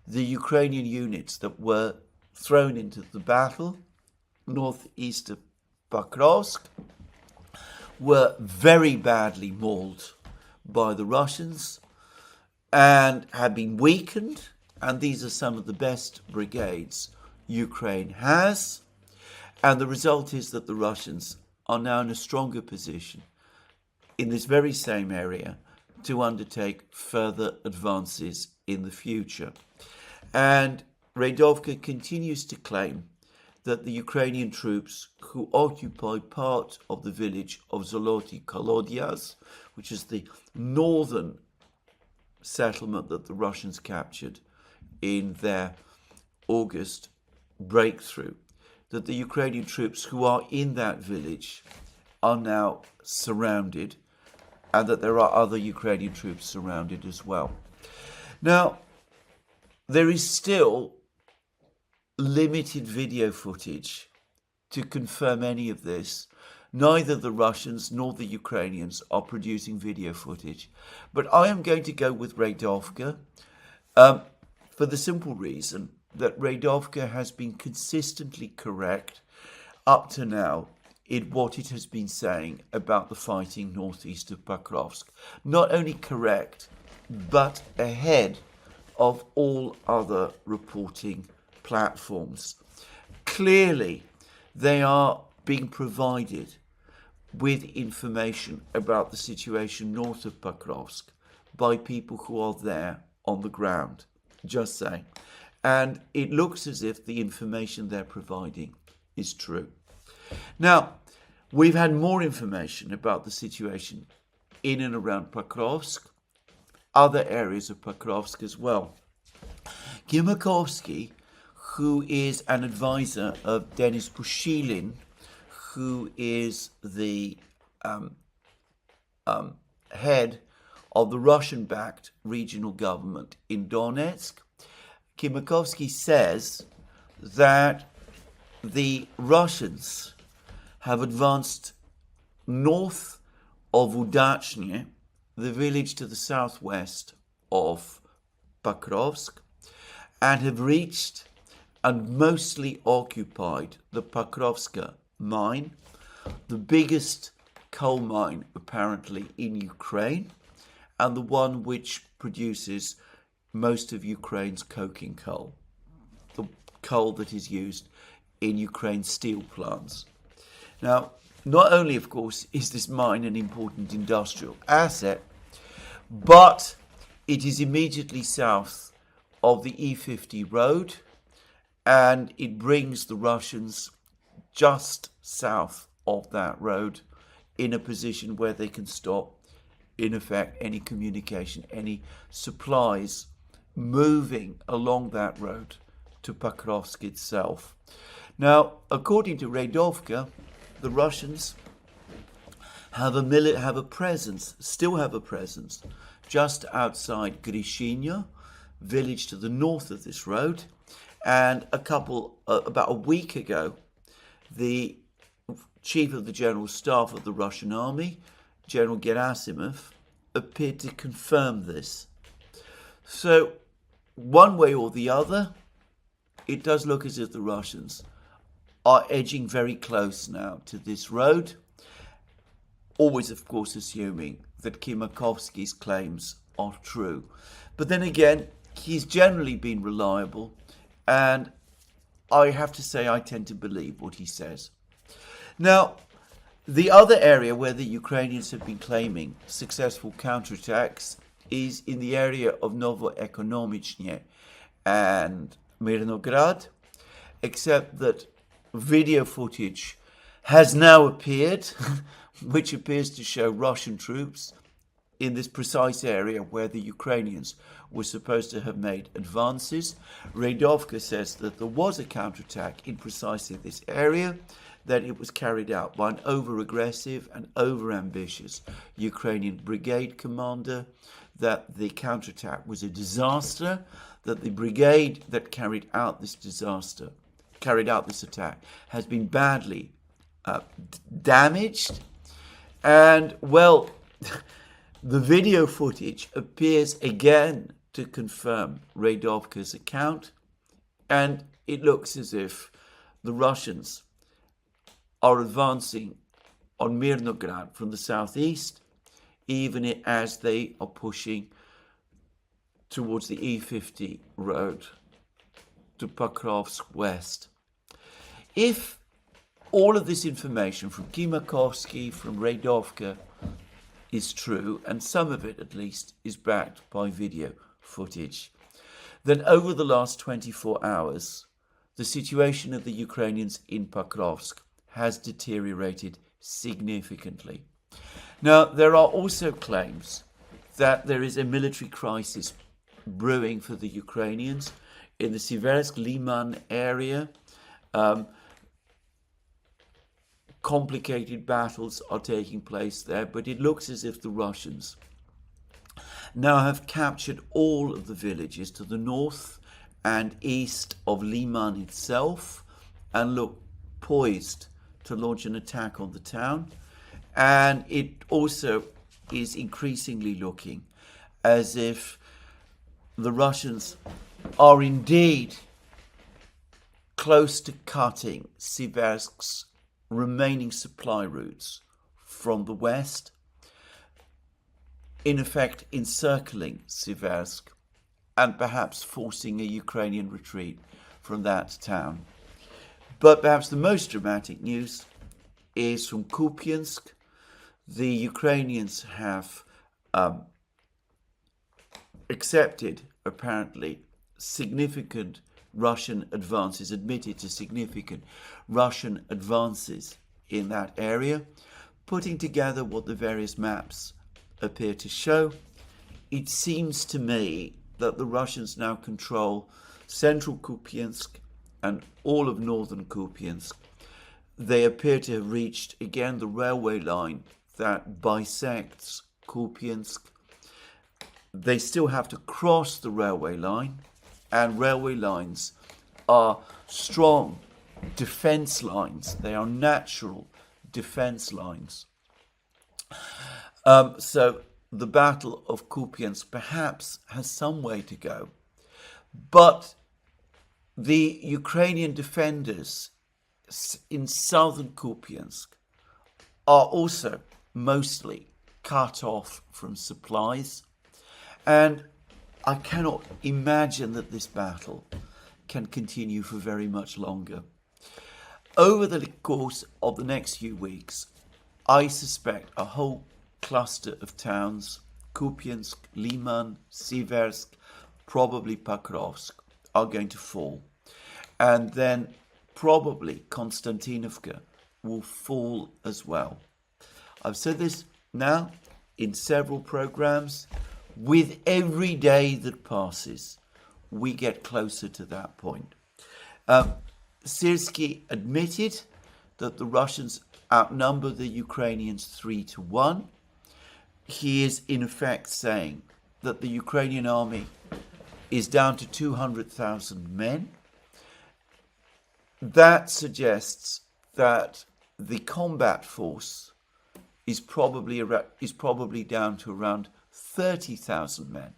the Ukrainian units that were thrown into the battle northeast of Pokrovsk were very badly mauled by the Russians and had been weakened, and these are some of the best brigades Ukraine has, and the result is that the Russians are now in a stronger position in this very same area to undertake further advances in the future. And Radovka continues to claim that the Ukrainian troops who occupied part of the village of Zoloty Kolodias, which is the northern settlement that the Russians captured in their August breakthrough, that the Ukrainian troops who are in that village are now surrounded, and that there are other Ukrainian troops surrounded as well. Now, there is still limited video footage to confirm any of this. Neither the Russians nor the Ukrainians are producing video footage. But I am going to go with Radovka for the simple reason that Radovka has been consistently correct up to now in what it has been saying about the fighting northeast of Pokrovsk. Not only correct, but ahead of all other reporting platforms. Clearly, they are being provided with information about the situation north of Pokrovsk by people who are there on the ground, just saying. And it looks as if the information they're providing is true. Now, we've had more information about the situation in and around Pokrovsk, other areas of Pokrovsk as well. Keir, who is an advisor of Denis Pushilin, who is the head of the Russian-backed regional government in Donetsk, Keir says that the Russians have advanced north of Udachne, the village to the southwest of Pokrovsk, and have reached and mostly occupied the Pokrovska mine, the biggest coal mine apparently in Ukraine, and the one which produces most of Ukraine's coking coal, the coal that is used in Ukraine's steel plants. Now, not only, of course, is this mine an important industrial asset, but it is immediately south of the E50 road, and it brings the Russians just south of that road in a position where they can stop, in effect, any communication, any supplies moving along that road to Pokrovsk itself. Now, according to Radovka, the Russians still have a presence just outside Grishinya, village to the north of this road. And about a week ago, the chief of the general staff of the Russian army, General Gerasimov, appeared to confirm this. So, one way or the other, it does look as if the Russians are edging very close now to this road, always, of course, assuming that Keir's claims are true. But then again, he's generally been reliable, and I have to say I tend to believe what he says. Now, the other area where the Ukrainians have been claiming successful counterattacks is in the area of Novoekonomichne and Mirnograd, except that video footage has now appeared, which appears to show Russian troops in this precise area where the Ukrainians were supposed to have made advances. Radovka says that there was a counterattack in precisely this area, that it was carried out by an over-aggressive and over-ambitious Ukrainian brigade commander, that the counterattack was a disaster, that the brigade that carried out this attack, has been badly damaged. And, well, the video footage appears again to confirm Radovka's account, and it looks as if the Russians are advancing on Mirnograd from the southeast, even as they are pushing towards the E50 road to Pokrovsk west. If all of this information from Keir, from Radovka, is true, and some of it at least is backed by video footage, then over the last 24 hours, the situation of the Ukrainians in Pokrovsk has deteriorated significantly. Now, there are also claims that there is a military crisis brewing for the Ukrainians in the Siversk-Liman area. Complicated battles are taking place there, but it looks as if the Russians now have captured all of the villages to the north and east of Liman itself and look poised to launch an attack on the town. And it also is increasingly looking as if the Russians are indeed close to cutting Siversk's remaining supply routes from the west, in effect encircling Siversk and perhaps forcing a Ukrainian retreat from that town. But perhaps the most dramatic news is from Kupiansk. The Ukrainians have accepted, apparently, significant Russian advances, admitted to significant Russian advances in that area. Putting together what the various maps appear to show, it seems to me that the Russians now control central Kupiansk and all of northern Kupiansk. They appear to have reached, again, the railway line that bisects Kupiansk. They still have to cross the railway line, and railway lines are strong defense lines. They are natural defense lines. So the Battle of Kupiansk perhaps has some way to go. But the Ukrainian defenders in southern Kupiansk are also mostly cut off from supplies. And I cannot imagine that this battle can continue for very much longer. Over the course of the next few weeks, I suspect a whole cluster of towns, Kupiansk, Liman, Siversk, probably Pokrovsk, are going to fall. And then probably Konstantinovka will fall as well. I've said this now in several programs. With every day that passes, we get closer to that point. Syrskyi admitted that the Russians outnumber the Ukrainians 3-1. He is in effect saying that the Ukrainian army is down to 200,000 men. That suggests that the combat force is probably down to around 30,000 men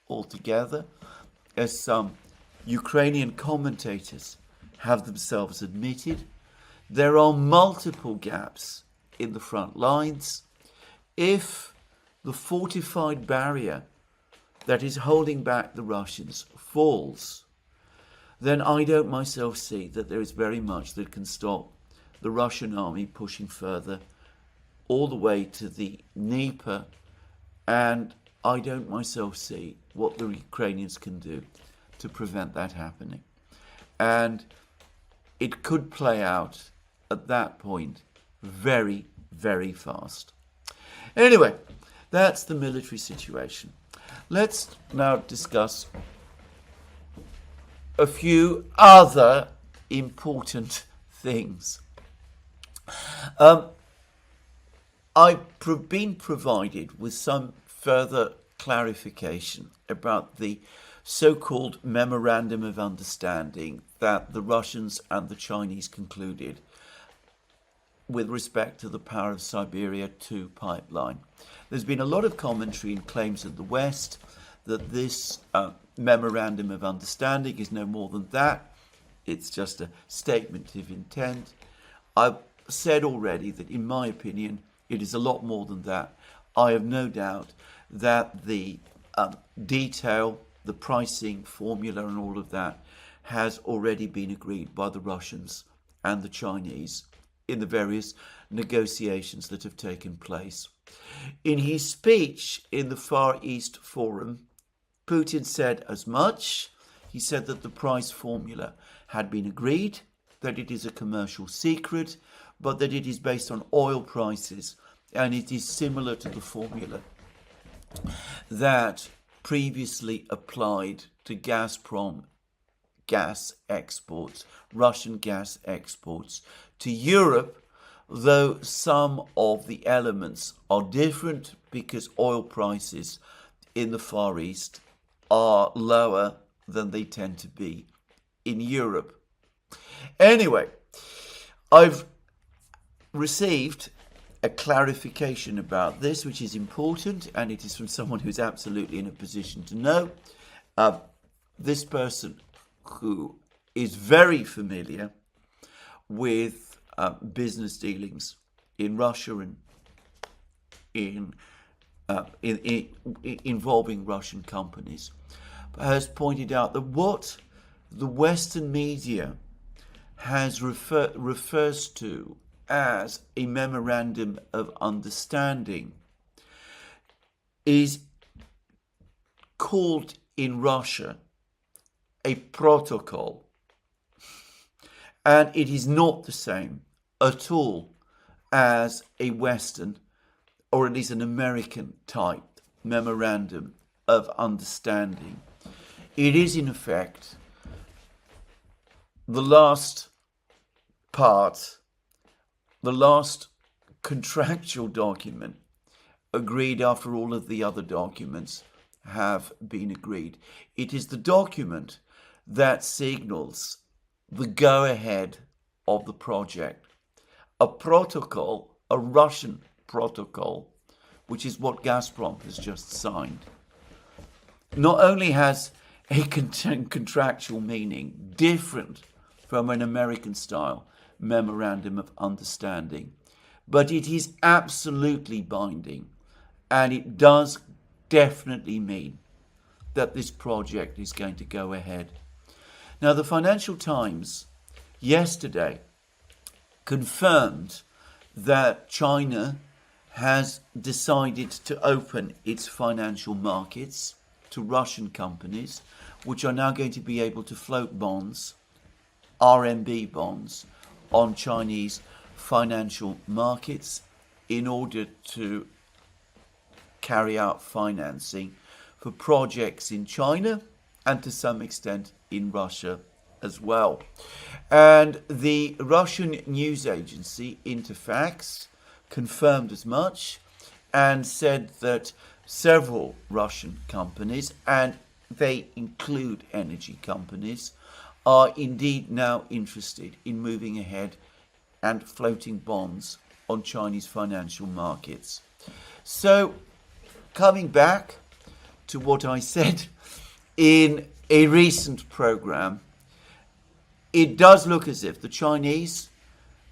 altogether, as some Ukrainian commentators have themselves admitted. There are multiple gaps in the front lines. If the fortified barrier that is holding back the Russians falls, then I don't myself see that there is very much that can stop the Russian army pushing further all the way to the Dnieper, and I don't myself see what the Ukrainians can do to prevent that happening. And it could play out at that point very, very fast. Anyway, that's the military situation. Let's now discuss a few other important things. I've been provided with some further clarification about the so-called Memorandum of Understanding that the Russians and the Chinese concluded with respect to the Power of Siberia 2 pipeline. There's been a lot of commentary and claims in the West that this Memorandum of Understanding is no more than that. It's just a statement of intent. I've said already that, in my opinion, it is a lot more than that. I have no doubt that the detail, the pricing formula and all of that has already been agreed by the Russians and the Chinese in the various negotiations that have taken place. In his speech in the Far East Forum, Putin said as much. He said that the price formula had been agreed, that it is a commercial secret, but that it is based on oil prices, and it is similar to the formula that previously applied to Gazprom gas exports, Russian gas exports to Europe, though some of the elements are different because oil prices in the Far East are lower than they tend to be in Europe. Anyway, I've received a clarification about this, which is important, and it is from someone who's absolutely in a position to know. This person who is very familiar with business dealings in Russia and involving Russian companies, has pointed out that what the Western media refers to as a memorandum of understanding is called in Russia a protocol, and it is not the same at all as a Western, or at least an American type memorandum of understanding. It is in effect the last part, the last contractual document agreed after all of the other documents have been agreed. It is the document that signals the go-ahead of the project. A protocol, a Russian protocol, which is what Gazprom has just signed, not only has a contractual meaning different from an American-style memorandum of understanding, but it is absolutely binding, and it does definitely mean that this project is going to go ahead. Now, the Financial Times yesterday confirmed that China has decided to open its financial markets to Russian companies, which are now going to be able to float bonds, RMB bonds, on Chinese financial markets in order to carry out financing for projects in China and to some extent in Russia as well. And the Russian news agency Interfax confirmed as much and said that several Russian companies, and they include energy companies, are indeed now interested in moving ahead and floating bonds on Chinese financial markets. So, coming back to what I said in a recent program, it does look as if the Chinese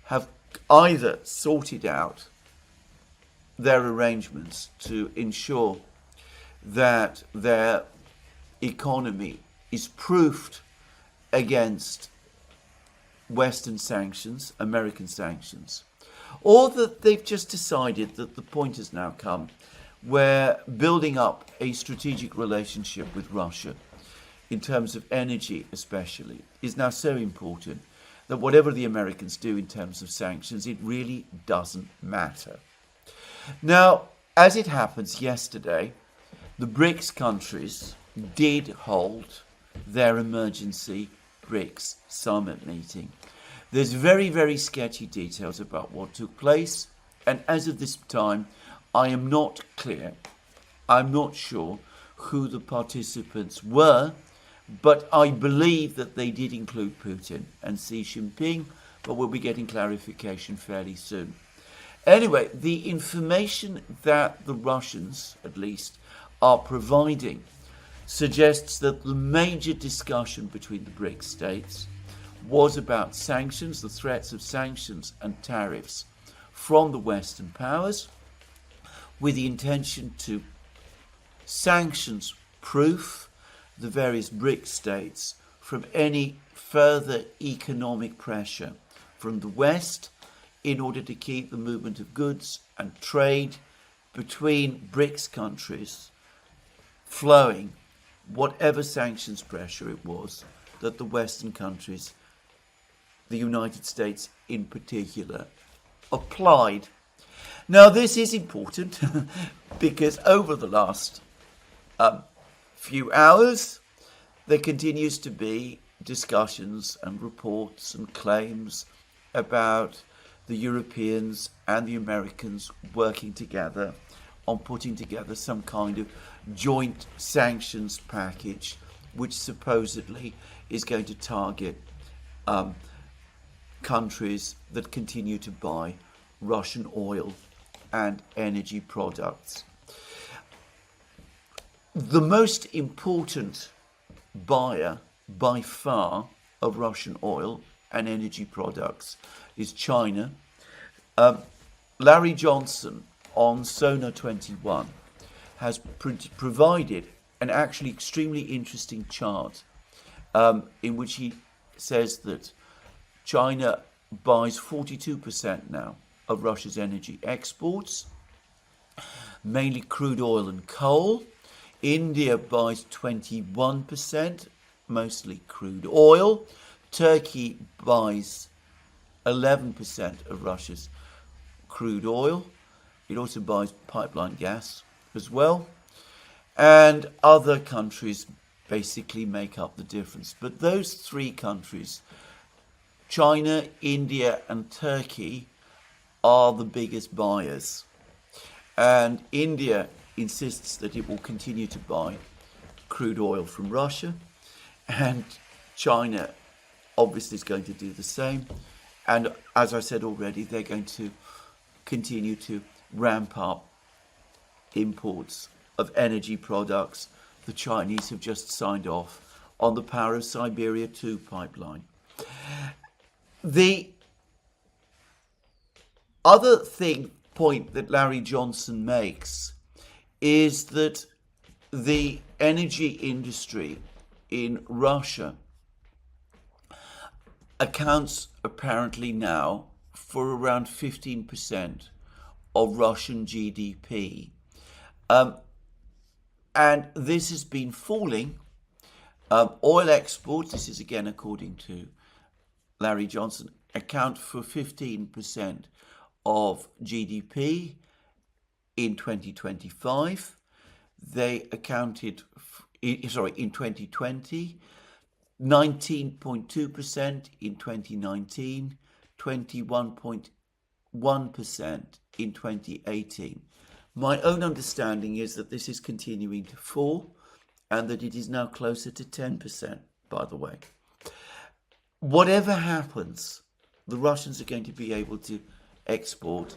have either sorted out their arrangements to ensure that their economy is proofed against Western sanctions, American sanctions, or that they've just decided that the point has now come where building up a strategic relationship with Russia, in terms of energy especially, is now so important that whatever the Americans do in terms of sanctions, it really doesn't matter. Now, as it happens, yesterday, the BRICS countries did hold their emergency BRICS summit meeting. There's very, very sketchy details about what took place, and as of this time, I am not clear, I'm not sure who the participants were, but I believe that they did include Putin and Xi Jinping, but we'll be getting clarification fairly soon. Anyway, the information that the Russians, at least, are providing suggests that the major discussion between the BRICS states was about sanctions, the threats of sanctions and tariffs from the Western powers, with the intention to sanctions-proof the various BRICS states from any further economic pressure from the West, in order to keep the movement of goods and trade between BRICS countries flowing whatever sanctions pressure it was that the Western countries, the United States in particular, applied. Now, this is important because over the last few hours, there continues to be discussions and reports and claims about the Europeans and the Americans working together on putting together some kind of joint sanctions package, which supposedly is going to target countries that continue to buy Russian oil and energy products. The most important buyer by far of Russian oil and energy products is China. Larry Johnson on Sona 21 has provided an actually extremely interesting chart in which he says that China buys 42% now of Russia's energy exports, mainly crude oil and coal. India buys 21%, mostly crude oil. Turkey buys 11% of Russia's crude oil. It also buys pipeline gas as well. And other countries basically make up the difference. But those three countries, China, India, and Turkey, are the biggest buyers. And India insists that it will continue to buy crude oil from Russia, and China obviously is going to do the same. And as I said already, they're going to continue to ramp up imports of energy products. The Chinese have just signed off on the Power of Siberia 2 pipeline. The other point that Larry Johnson makes is that the energy industry in Russia accounts apparently now for around 15% of Russian GDP. And this has been falling. Oil exports, this is again according to Larry Johnson, account for 15% of GDP in 2025. They accounted, in 2020, 19.2% in 2019, 21.1% in 2018. My own understanding is that this is continuing to fall and that it is now closer to 10%, by the way. Whatever happens, the Russians are going to be able to export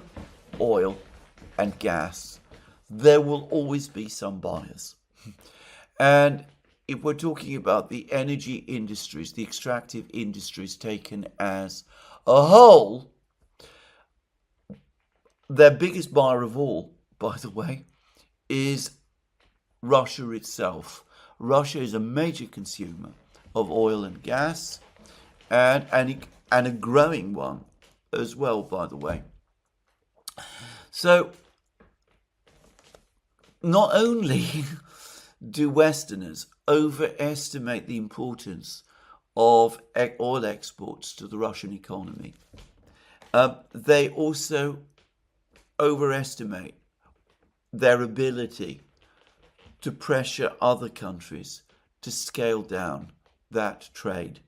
oil and gas. There will always be some buyers. And if we're talking about the energy industries, the extractive industries taken as a whole, their biggest buyer of all, by the way, is Russia itself. Russia is a major consumer of oil and gas, and a growing one as well, by the way. So not only do Westerners overestimate the importance of oil exports to the Russian economy, they also overestimate their ability to pressure other countries to scale down that trade.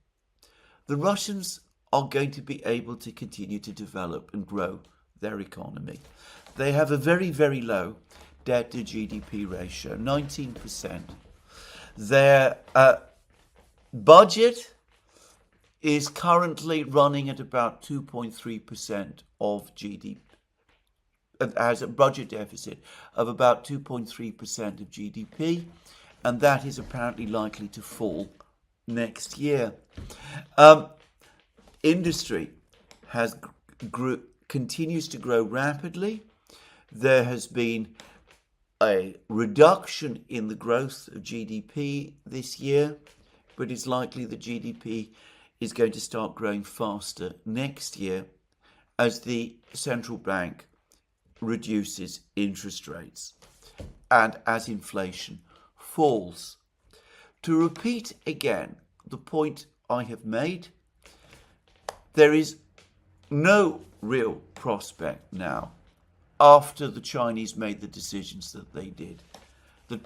The Russians are going to be able to continue to develop and grow their economy. They have a very, very low debt to GDP ratio, 19%. Their budget is currently running at about 2.3% of GDP. Has a budget deficit of about 2.3% of GDP, and that is apparently likely to fall next year. Industry continues to grow rapidly. There has been a reduction in the growth of GDP this year, but it's likely that GDP is going to start growing faster next year as the central bank reduces interest rates and as inflation falls. to repeat again the point I have made, there is no real prospect now, after the Chinese made the decisions that they did, that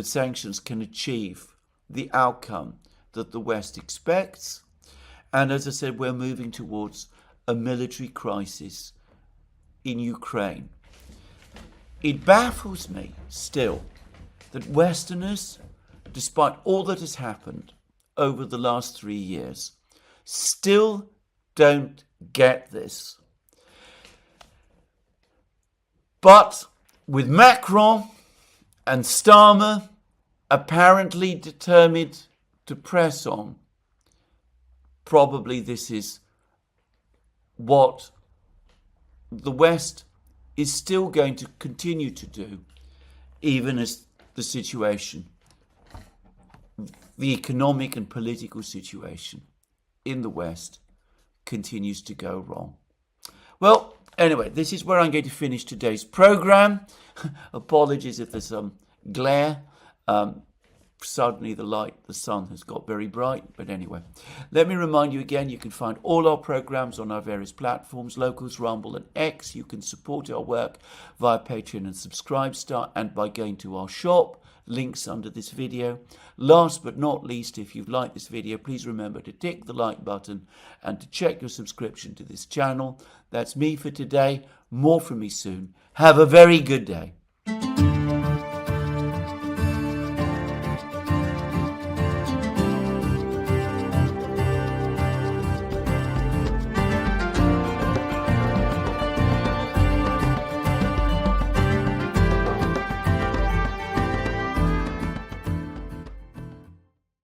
sanctions can achieve the outcome that the West expects. And as I said, we're moving towards a military crisis in Ukraine. It baffles me still that Westerners, despite all that has happened over the last 3 years, still don't get this. But with Macron and Starmer apparently determined to press on, probably this is what the West is still going to continue to do, even as the situation, the economic and political situation in the West continues to go wrong. Well, anyway, this is where I'm going to finish today's program. Apologies if there's some glare. Suddenly the sun has got very bright. But anyway, let me remind you again, you can find all our programs on our various platforms, Locals, Rumble and X. You can support our work via Patreon and Subscribestar and by going to our shop, links under this video. Last but not least, if you've liked this video, please remember to tick the like button and to check your subscription to this channel. That's me for today. More from me soon. Have a very good day.